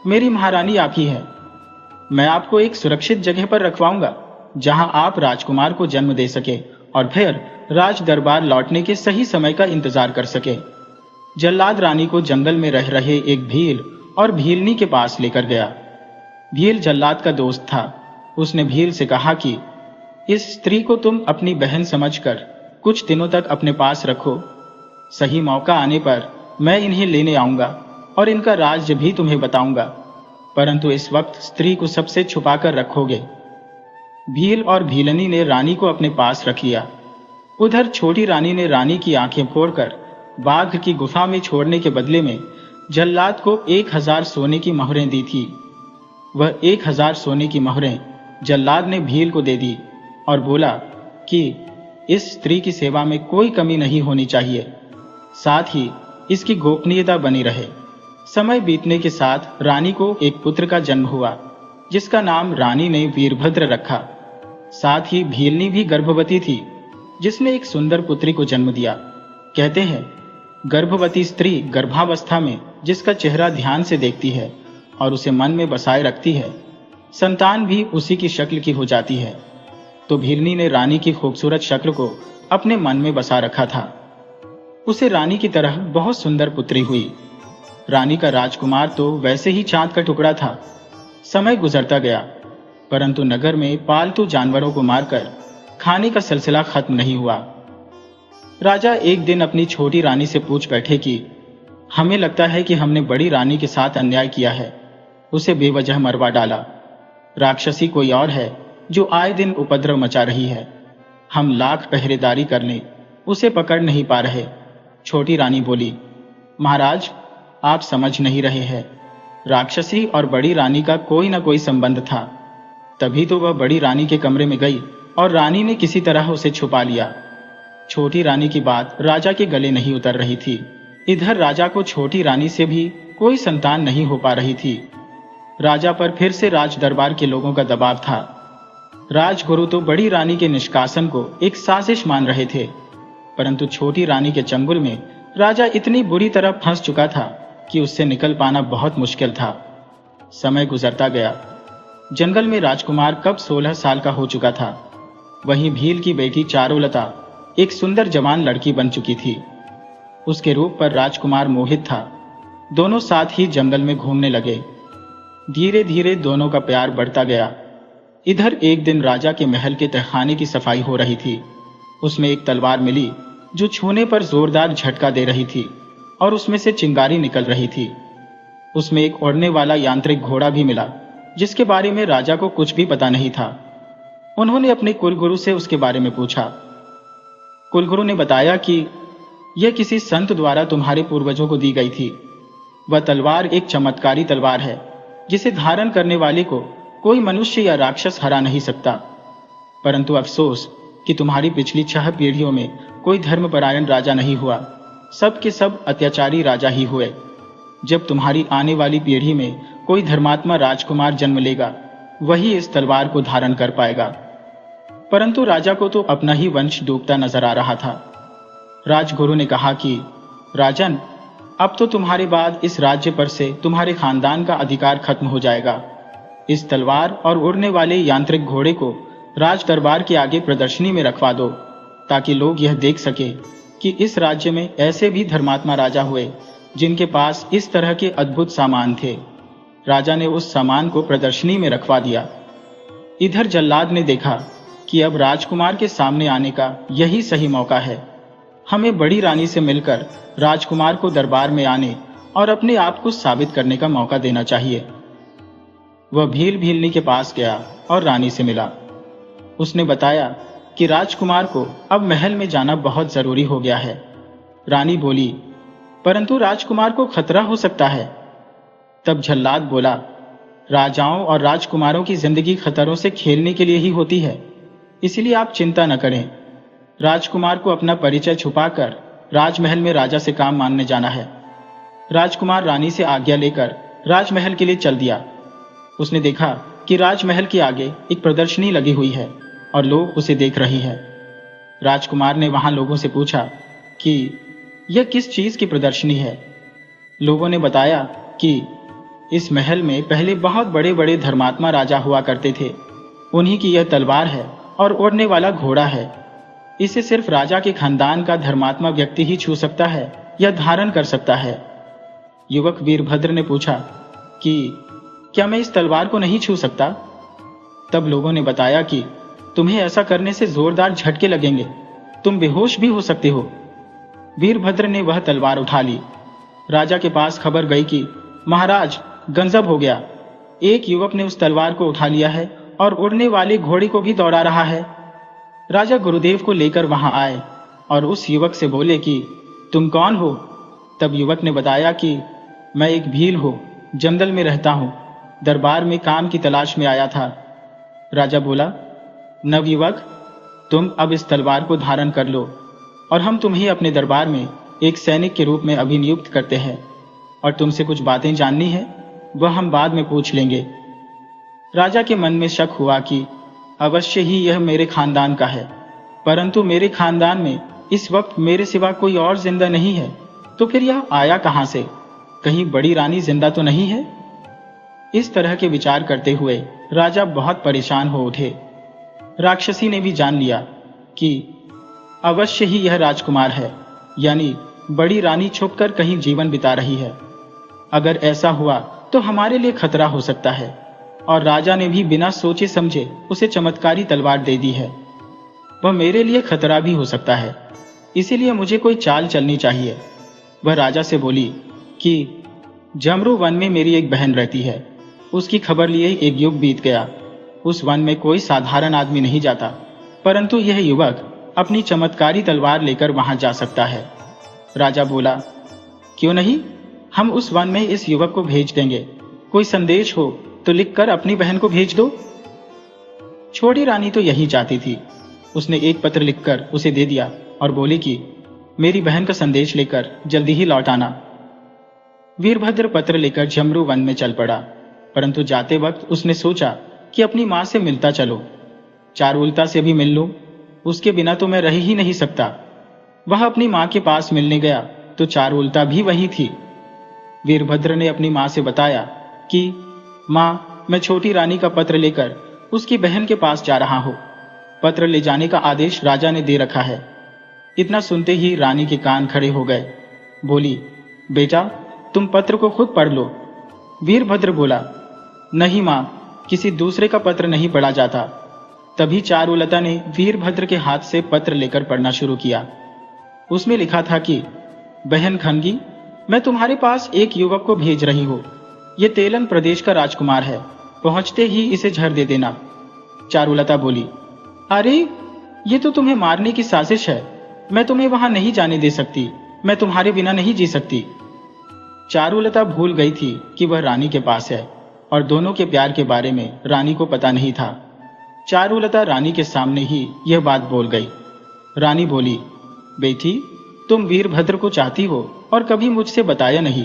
मेरी महारानी आप ही है। मैं आपको एक सुरक्षित जगह पर रखवाऊंगा, जहां आप राजकुमार को जन्म दे सके और फिर राज दरबार लौटने के सही समय का इंतजार कर सके। जल्लाद रानी को जंगल में रह रहे एक भील और भीलनी के पास लेकर गया। भील जल्लाद का दोस्त था। उसने भील से कहा कि इस स्त्री को तुम अपनी बहन समझकर कुछ दिनों तक अपने पास रखो। सही मौका आने पर मैं इन्हें लेने आऊंगा और इनका राज भी तुम्हें बताऊंगा, परंतु इस वक्त स्त्री को सबसे छुपाकर रखोगे। भील और भीलनी ने रानी को अपने पास रख लिया। उधर छोटी रानी ने रानी की आंखें फोड़कर बाघ की गुफा में छोड़ने के बदले में जल्लाद को 1000 सोने की मोहरें दी थी। वह 1000 सोने की मोहरें जल्लाद ने भील को दे दी और बोला कि इस स्त्री की सेवा में कोई कमी नहीं होनी चाहिए, साथ ही इसकी गोपनीयता बनी रहे। समय बीतने के साथ रानी को एक पुत्र का जन्म हुआ, जिसका नाम रानी ने वीरभद्र रखा। साथ ही भीलनी भी गर्भवती थी, जिसने एक सुंदर पुत्री को जन्म दिया। कहते हैं, गर्भवती स्त्री गर्भावस्था में जिसका चेहरा ध्यान से देखती है और उसे मन में बसाए रखती है, संतान भी उसी की शक्ल की हो जाती है। तो भीलनी ने रानी की खूबसूरत शक्ल को अपने मन में बसा रखा था। उसे रानी की तरह बहुत सुंदर पुत्री हुई। रानी का राजकुमार तो वैसे ही चांद का टुकड़ा था। समय गुजरता गया, परंतु नगर में पालतू जानवरों को मारकर खाने का सिलसिला खत्म नहीं हुआ। राजा एक दिन अपनी छोटी रानी से पूछ बैठे कि हमें लगता है कि हमने बड़ी रानी के साथ अन्याय किया है, उसे बेवजह मरवा डाला। राक्षसी कोई और है जो आए दिन उपद्रव मचा रही है। हम लाख पहरेदारी करने उसे पकड़ नहीं पा रहे। छोटी रानी बोली, महाराज, आप समझ नहीं रहे हैं। राक्षसी और बड़ी रानी का कोई ना कोई संबंध था, तभी तो वह बड़ी रानी के कमरे में गई और रानी ने किसी तरह उसे छुपा लिया। छोटी रानी की बात राजा के गले नहीं उतर रही थी। इधर राजा को छोटी रानी से भी कोई संतान नहीं हो पा रही थी। राजा पर फिर से राज दरबार के लोगों का दबाव था। राजगुरु तो बड़ी रानी के निष्कासन को एक साजिश मान रहे थे, परंतु छोटी रानी के चंगुल में राजा इतनी बुरी तरह फंस चुका था कि उससे निकल पाना बहुत मुश्किल था। समय गुजरता गया। जंगल में राजकुमार कब 16 साल का हो चुका था। वहीं भील की बेटी चारुलता एक सुंदर जवान लड़की बन चुकी थी। उसके रूप पर राजकुमार मोहित था। दोनों साथ ही जंगल में घूमने लगे। धीरे धीरे दोनों का प्यार बढ़ता गया। इधर एक दिन राजा के महल के तहखाने की सफाई हो रही थी। उसमें एक तलवार मिली जो छूने पर जोरदार झटका दे रही थी और उसमें से चिंगारी निकल रही थी। उसमें एक उड़ने वाला यांत्रिक घोड़ा भी मिला, जिसके बारे में राजा को कुछ भी पता नहीं था। उन्होंने अपने कुलगुरु से उसके बारे में पूछा। कुलगुरु ने बताया कि यह किसी संत द्वारा तुम्हारे पूर्वजों को दी गई थी। वह तलवार एक चमत्कारी तलवार है, जिसे धारण करने वाले को कोई मनुष्य या राक्षस हरा नहीं सकता। परंतु अफसोस कि तुम्हारी पिछली 6 पीढ़ियों में कोई धर्मपरायण राजा नहीं हुआ। सब के सब अत्याचारी राजा ही हुए। जब तुम्हारी आने वाली पीढ़ी में कोई धर्मात्मा राजकुमार जन्म लेगा, वही इस तलवार को धारण कर पाएगा। परंतु राजा को तो अपना ही वंश डूबता नजर आ रहा था। राजगुरु ने कहा कि राजन, अब तो तुम्हारे बाद इस राज्य पर से तुम्हारे खानदान का अधिकार खत्म हो जाएगा। इस तलवार और उड़ने वाले यांत्रिक घोड़े को राज दरबार के आगे प्रदर्शनी में रखवा दो, ताकि लोग यह देख सके कि इस राज्य में ऐसे भी धर्मात्मा राजा हुए जिनके पास इस तरह के अद्भुत सामान थे। राजा ने उस सामान को प्रदर्शनी में रखवा दिया। इधर जल्लाद ने देखा कि अब राजकुमार के सामने आने का यही सही मौका है। हमें बड़ी रानी से मिलकर राजकुमार को दरबार में आने और अपने आप को साबित करने का मौका देना चाहिए। वह भील भीलनी के पास गया और रानी से मिला। उसने बताया कि राजकुमार को अब महल में जाना बहुत जरूरी हो गया है। रानी बोली, परंतु राजकुमार को खतरा हो सकता है। तब जल्लाद बोला, राजाओं और राजकुमारों की जिंदगी खतरों से खेलने के लिए ही होती है, इसलिए आप चिंता न करें। राजकुमार को अपना परिचय छुपाकर राजमहल में राजा से काम मानने जाना है। राजकुमार रानी से आज्ञा लेकर राजमहल के लिए चल दिया। उसने देखा कि राजमहल के आगे एक प्रदर्शनी लगी हुई है और लोग उसे देख रहे हैं। राजकुमार ने वहां लोगों से पूछा कि यह किस चीज की प्रदर्शनी है। लोगों ने बताया कि इस महल में पहले बहुत बड़े बड़े धर्मात्मा राजा हुआ करते थे। उन्हीं की यह तलवार है और उड़ने वाला घोड़ा है। इसे सिर्फ राजा के खानदान का धर्मात्मा व्यक्ति ही छू सकता है या धारण कर सकता है। युवक वीरभद्र ने पूछा कि क्या मैं इस तलवार को नहीं छू सकता? तब लोगों ने बताया कि तुम्हें ऐसा करने से जोरदार झटके लगेंगे, तुम बेहोश भी हो सकते हो। वीरभद्र ने वह तलवार उठा ली। राजा के पास खबर गई कि महाराज, गंजब हो गया। एक युवक ने उस तलवार को उठा लिया है और उड़ने वाले घोड़े को भी दौड़ा रहा है। राजा गुरुदेव को लेकर वहां आए और उस युवक से बोले कि तुम कौन हो? तब युवक ने बताया कि मैं एक भील हूं, जंगल में रहता हूं, दरबार में काम की तलाश में आया था। राजा बोला, नवयुवक, तुम अब इस तलवार को धारण कर लो और हम तुम्हें अपने दरबार में एक सैनिक के रूप में अभिनियुक्त करते हैं, और तुमसे कुछ बातें जाननी है, वह हम बाद में पूछ लेंगे। राजा के मन में शक हुआ कि अवश्य ही यह मेरे खानदान का है, परंतु मेरे खानदान में इस वक्त मेरे सिवा कोई और जिंदा नहीं है, तो फिर यह आया कहां से? कहीं बड़ी रानी जिंदा तो नहीं है? इस तरह के विचार करते हुए राजा बहुत परेशान हो उठे। राक्षसी ने भी जान लिया कि अवश्य ही यह राजकुमार है, यानी बड़ी रानी छुपकर कहीं जीवन बिता रही है। अगर ऐसा हुआ तो हमारे लिए खतरा हो सकता है, और राजा ने भी बिना सोचे समझे उसे चमत्कारी तलवार दे दी है। वह मेरे लिए खतरा भी हो सकता है, इसीलिए मुझे कोई चाल चलनी चाहिए। वह राजा से बोली कि जमरू वन में मेरी एक बहन रहती है, उसकी खबर लिए एक युग बीत गया। उस वन में कोई साधारण आदमी नहीं जाता, परंतु यह युवक अपनी चमत्कारी तलवार लेकर वहां जा सकता है। राजा बोला, क्यों नहीं, हम उस वन में इस युवक को भेज देंगे। कोई संदेश हो तो लिखकर अपनी बहन को भेज दो। छोटी रानी तो यही चाहती थी। उसने एक पत्र लिखकर उसे दे दिया और बोली कि मेरी बहन का संदेश लेकर जल्दी ही लौट आना। वीरभद्र पत्र लेकर जमरू वन में चल पड़ा, परंतु जाते वक्त उसने सोचा कि अपनी मां से मिलता चलो। चारुलता से भी मिल लूं, उसके बिना तो मैं रह ही नहीं सकता। वह अपनी मां के पास मिलने गया तो चारुलता भी वही थी। वीरभद्र ने अपनी मां से बताया कि मां, मैं छोटी रानी का पत्र लेकर उसकी बहन के पास जा रहा हूं। पत्र ले जाने का आदेश राजा ने दे रखा है। इतना सुनते ही रानी के कान खड़े हो गए। बोली, बेटा, तुम पत्र को खुद पढ़ लो। वीरभद्र बोला, नहीं मां, किसी दूसरे का पत्र नहीं पढ़ा जाता। तभी चारुलता ने वीरभद्र के हाथ से पत्र लेकर पढ़ना शुरू किया। उसमें लिखा था कि बहन खनगी, मैं तुम्हारे पास एक युवक को भेज रही हूं। ये तेलन प्रदेश का राजकुमार है, पहुंचते ही इसे झर दे देना। चारुलता बोली, अरे, ये तो तुम्हें मारने की साजिश है। मैं तुम्हें वहां नहीं जाने दे सकती। मैं तुम्हारे बिना नहीं जी सकती। चारुलता भूल गई थी कि वह रानी के पास है और दोनों के प्यार के बारे में रानी को पता नहीं था। चारुलता रानी के सामने ही यह बात बोल गई। रानी बोली, बेटी, तुम वीरभद्र को चाहती हो और कभी मुझसे बताया नहीं,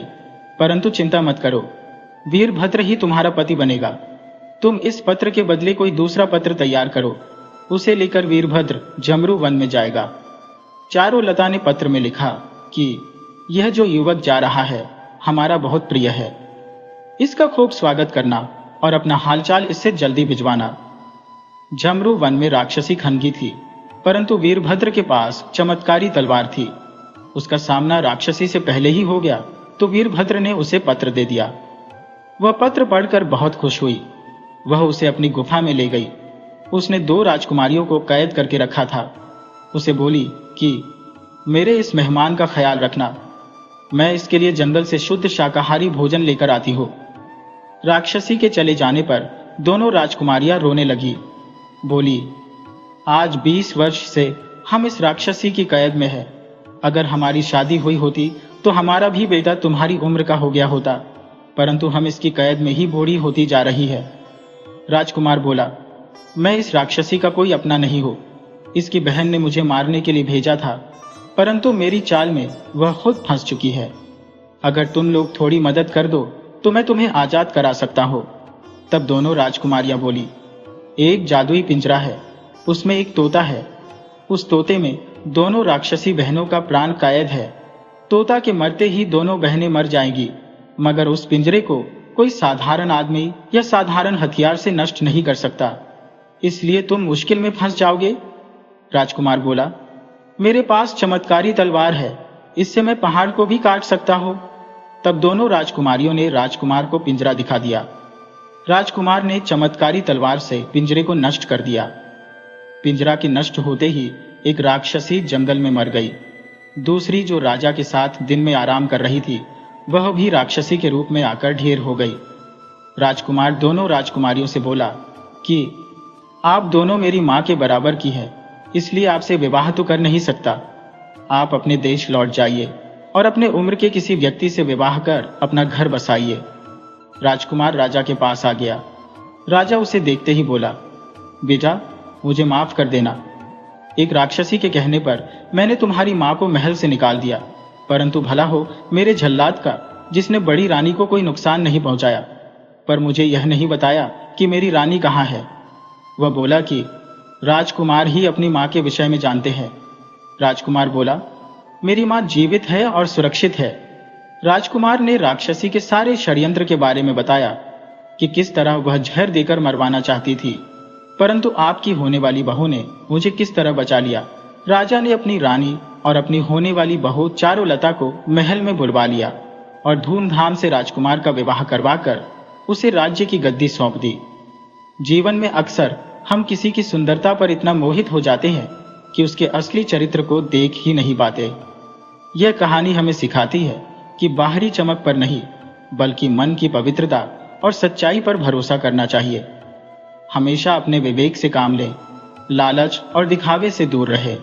परंतु चिंता मत करो, वीरभद्र ही तुम्हारा पति बनेगा। तुम इस पत्र के बदले कोई दूसरा पत्र तैयार करो, उसे लेकर वीरभद्र जमरू वन में जाएगा। चारुलता ने पत्र में लिखा कि यह जो युवक जा रहा है हमारा बहुत प्रिय है। इसका खूब स्वागत करना और अपना हालचाल इससे जल्दी भिजवाना। झमरू वन में राक्षसी खनगी थी, परंतु वीरभद्र के पास चमत्कारी तलवार थी। उसका सामना राक्षसी से पहले ही हो गया तो वीरभद्र ने उसे पत्र दे दिया। वह पत्र पढ़कर बहुत खुश हुई। वह उसे अपनी गुफा में ले गई। उसने 2 राजकुमारियों को कैद करके रखा था। उसे बोली कि मेरे इस मेहमान का ख्याल रखना, मैं इसके लिए जंगल से शुद्ध शाकाहारी भोजन लेकर आती हूँ। राक्षसी के चले जाने पर दोनों राजकुमारियां रोने लगी। बोली, आज 20 वर्ष से हम इस राक्षसी की कैद में है। अगर हमारी शादी हुई होती तो हमारा भी बेटा तुम्हारी उम्र का हो गया होता, परंतु हम इसकी कैद में ही बूढ़ी होती जा रही है। राजकुमार बोला, मैं इस राक्षसी का कोई अपना नहीं हूं। इसकी बहन ने मुझे मारने के लिए भेजा था, परंतु मेरी चाल में वह खुद फंस चुकी है। अगर तुम लोग थोड़ी मदद कर दो तो मैं तुम्हें आजाद करा सकता हूं। तब दोनों राजकुमारियां बोली, एक जादुई पिंजरा है, उसमें एक तोता है। उस तोते में दोनों राक्षसी बहनों का प्राण कैद है। तोता के मरते ही दोनों बहनें मर जाएंगी, मगर उस पिंजरे को कोई साधारण आदमी या साधारण हथियार से नष्ट नहीं कर सकता, इसलिए तुम मुश्किल में फंस जाओगे। राजकुमार बोला, मेरे पास चमत्कारी तलवार है, इससे मैं पहाड़ को भी काट सकता हूं। तब दोनों राजकुमारियों ने राजकुमार को पिंजरा दिखा दिया। राजकुमार ने चमत्कारी तलवार से पिंजरे को नष्ट कर दिया। पिंजरा के नष्ट होते ही एक राक्षसी जंगल में मर गई। दूसरी, जो राजा के साथ दिन में आराम कर रही थी, वह भी राक्षसी के रूप में आकर ढेर हो गई। राजकुमार दोनों राजकुमारियों से बोला कि आप दोनों मेरी मां के बराबर की है, इसलिए आपसे विवाह तो कर नहीं सकता। आप अपने देश लौट जाइए और अपने उम्र के किसी व्यक्ति से विवाह कर अपना घर बसाइए। राजकुमार राजा के पास आ गया। राजा उसे देखते ही बोला, बेटा, मुझे माफ कर देना। एक राक्षसी के कहने पर मैंने तुम्हारी मां को महल से निकाल दिया, परंतु भला हो मेरे जल्लाद का, जिसने बड़ी रानी को कोई नुकसान नहीं पहुंचाया, पर मुझे यह नहीं बताया कि मेरी रानी कहाँ है। वह बोला कि राजकुमार ही अपनी मां के विषय में जानते हैं। राजकुमार बोला, मेरी मां जीवित है और सुरक्षित है। राजकुमार ने राक्षसी के सारे षड्यंत्र के बारे में बताया कि किस तरह वह जहर देकर मरवाना चाहती थी, परंतु आपकी होने वाली बहू ने मुझे किस तरह बचा लिया। राजा ने अपनी रानी और अपनी होने वाली बहू चारुलता को महल में बुलवा लिया और धूमधाम से राजकुमार का विवाह करवाकर उसे राज्य की गद्दी सौंप दी। जीवन में अक्सर हम किसी की सुंदरता पर इतना मोहित हो जाते हैं कि उसके असली चरित्र को देख ही नहीं पाते। यह कहानी हमें सिखाती है कि बाहरी चमक पर नहीं, बल्कि मन की पवित्रता और सच्चाई पर भरोसा करना चाहिए। हमेशा अपने विवेक से काम लें, लालच और दिखावे से दूर रहे।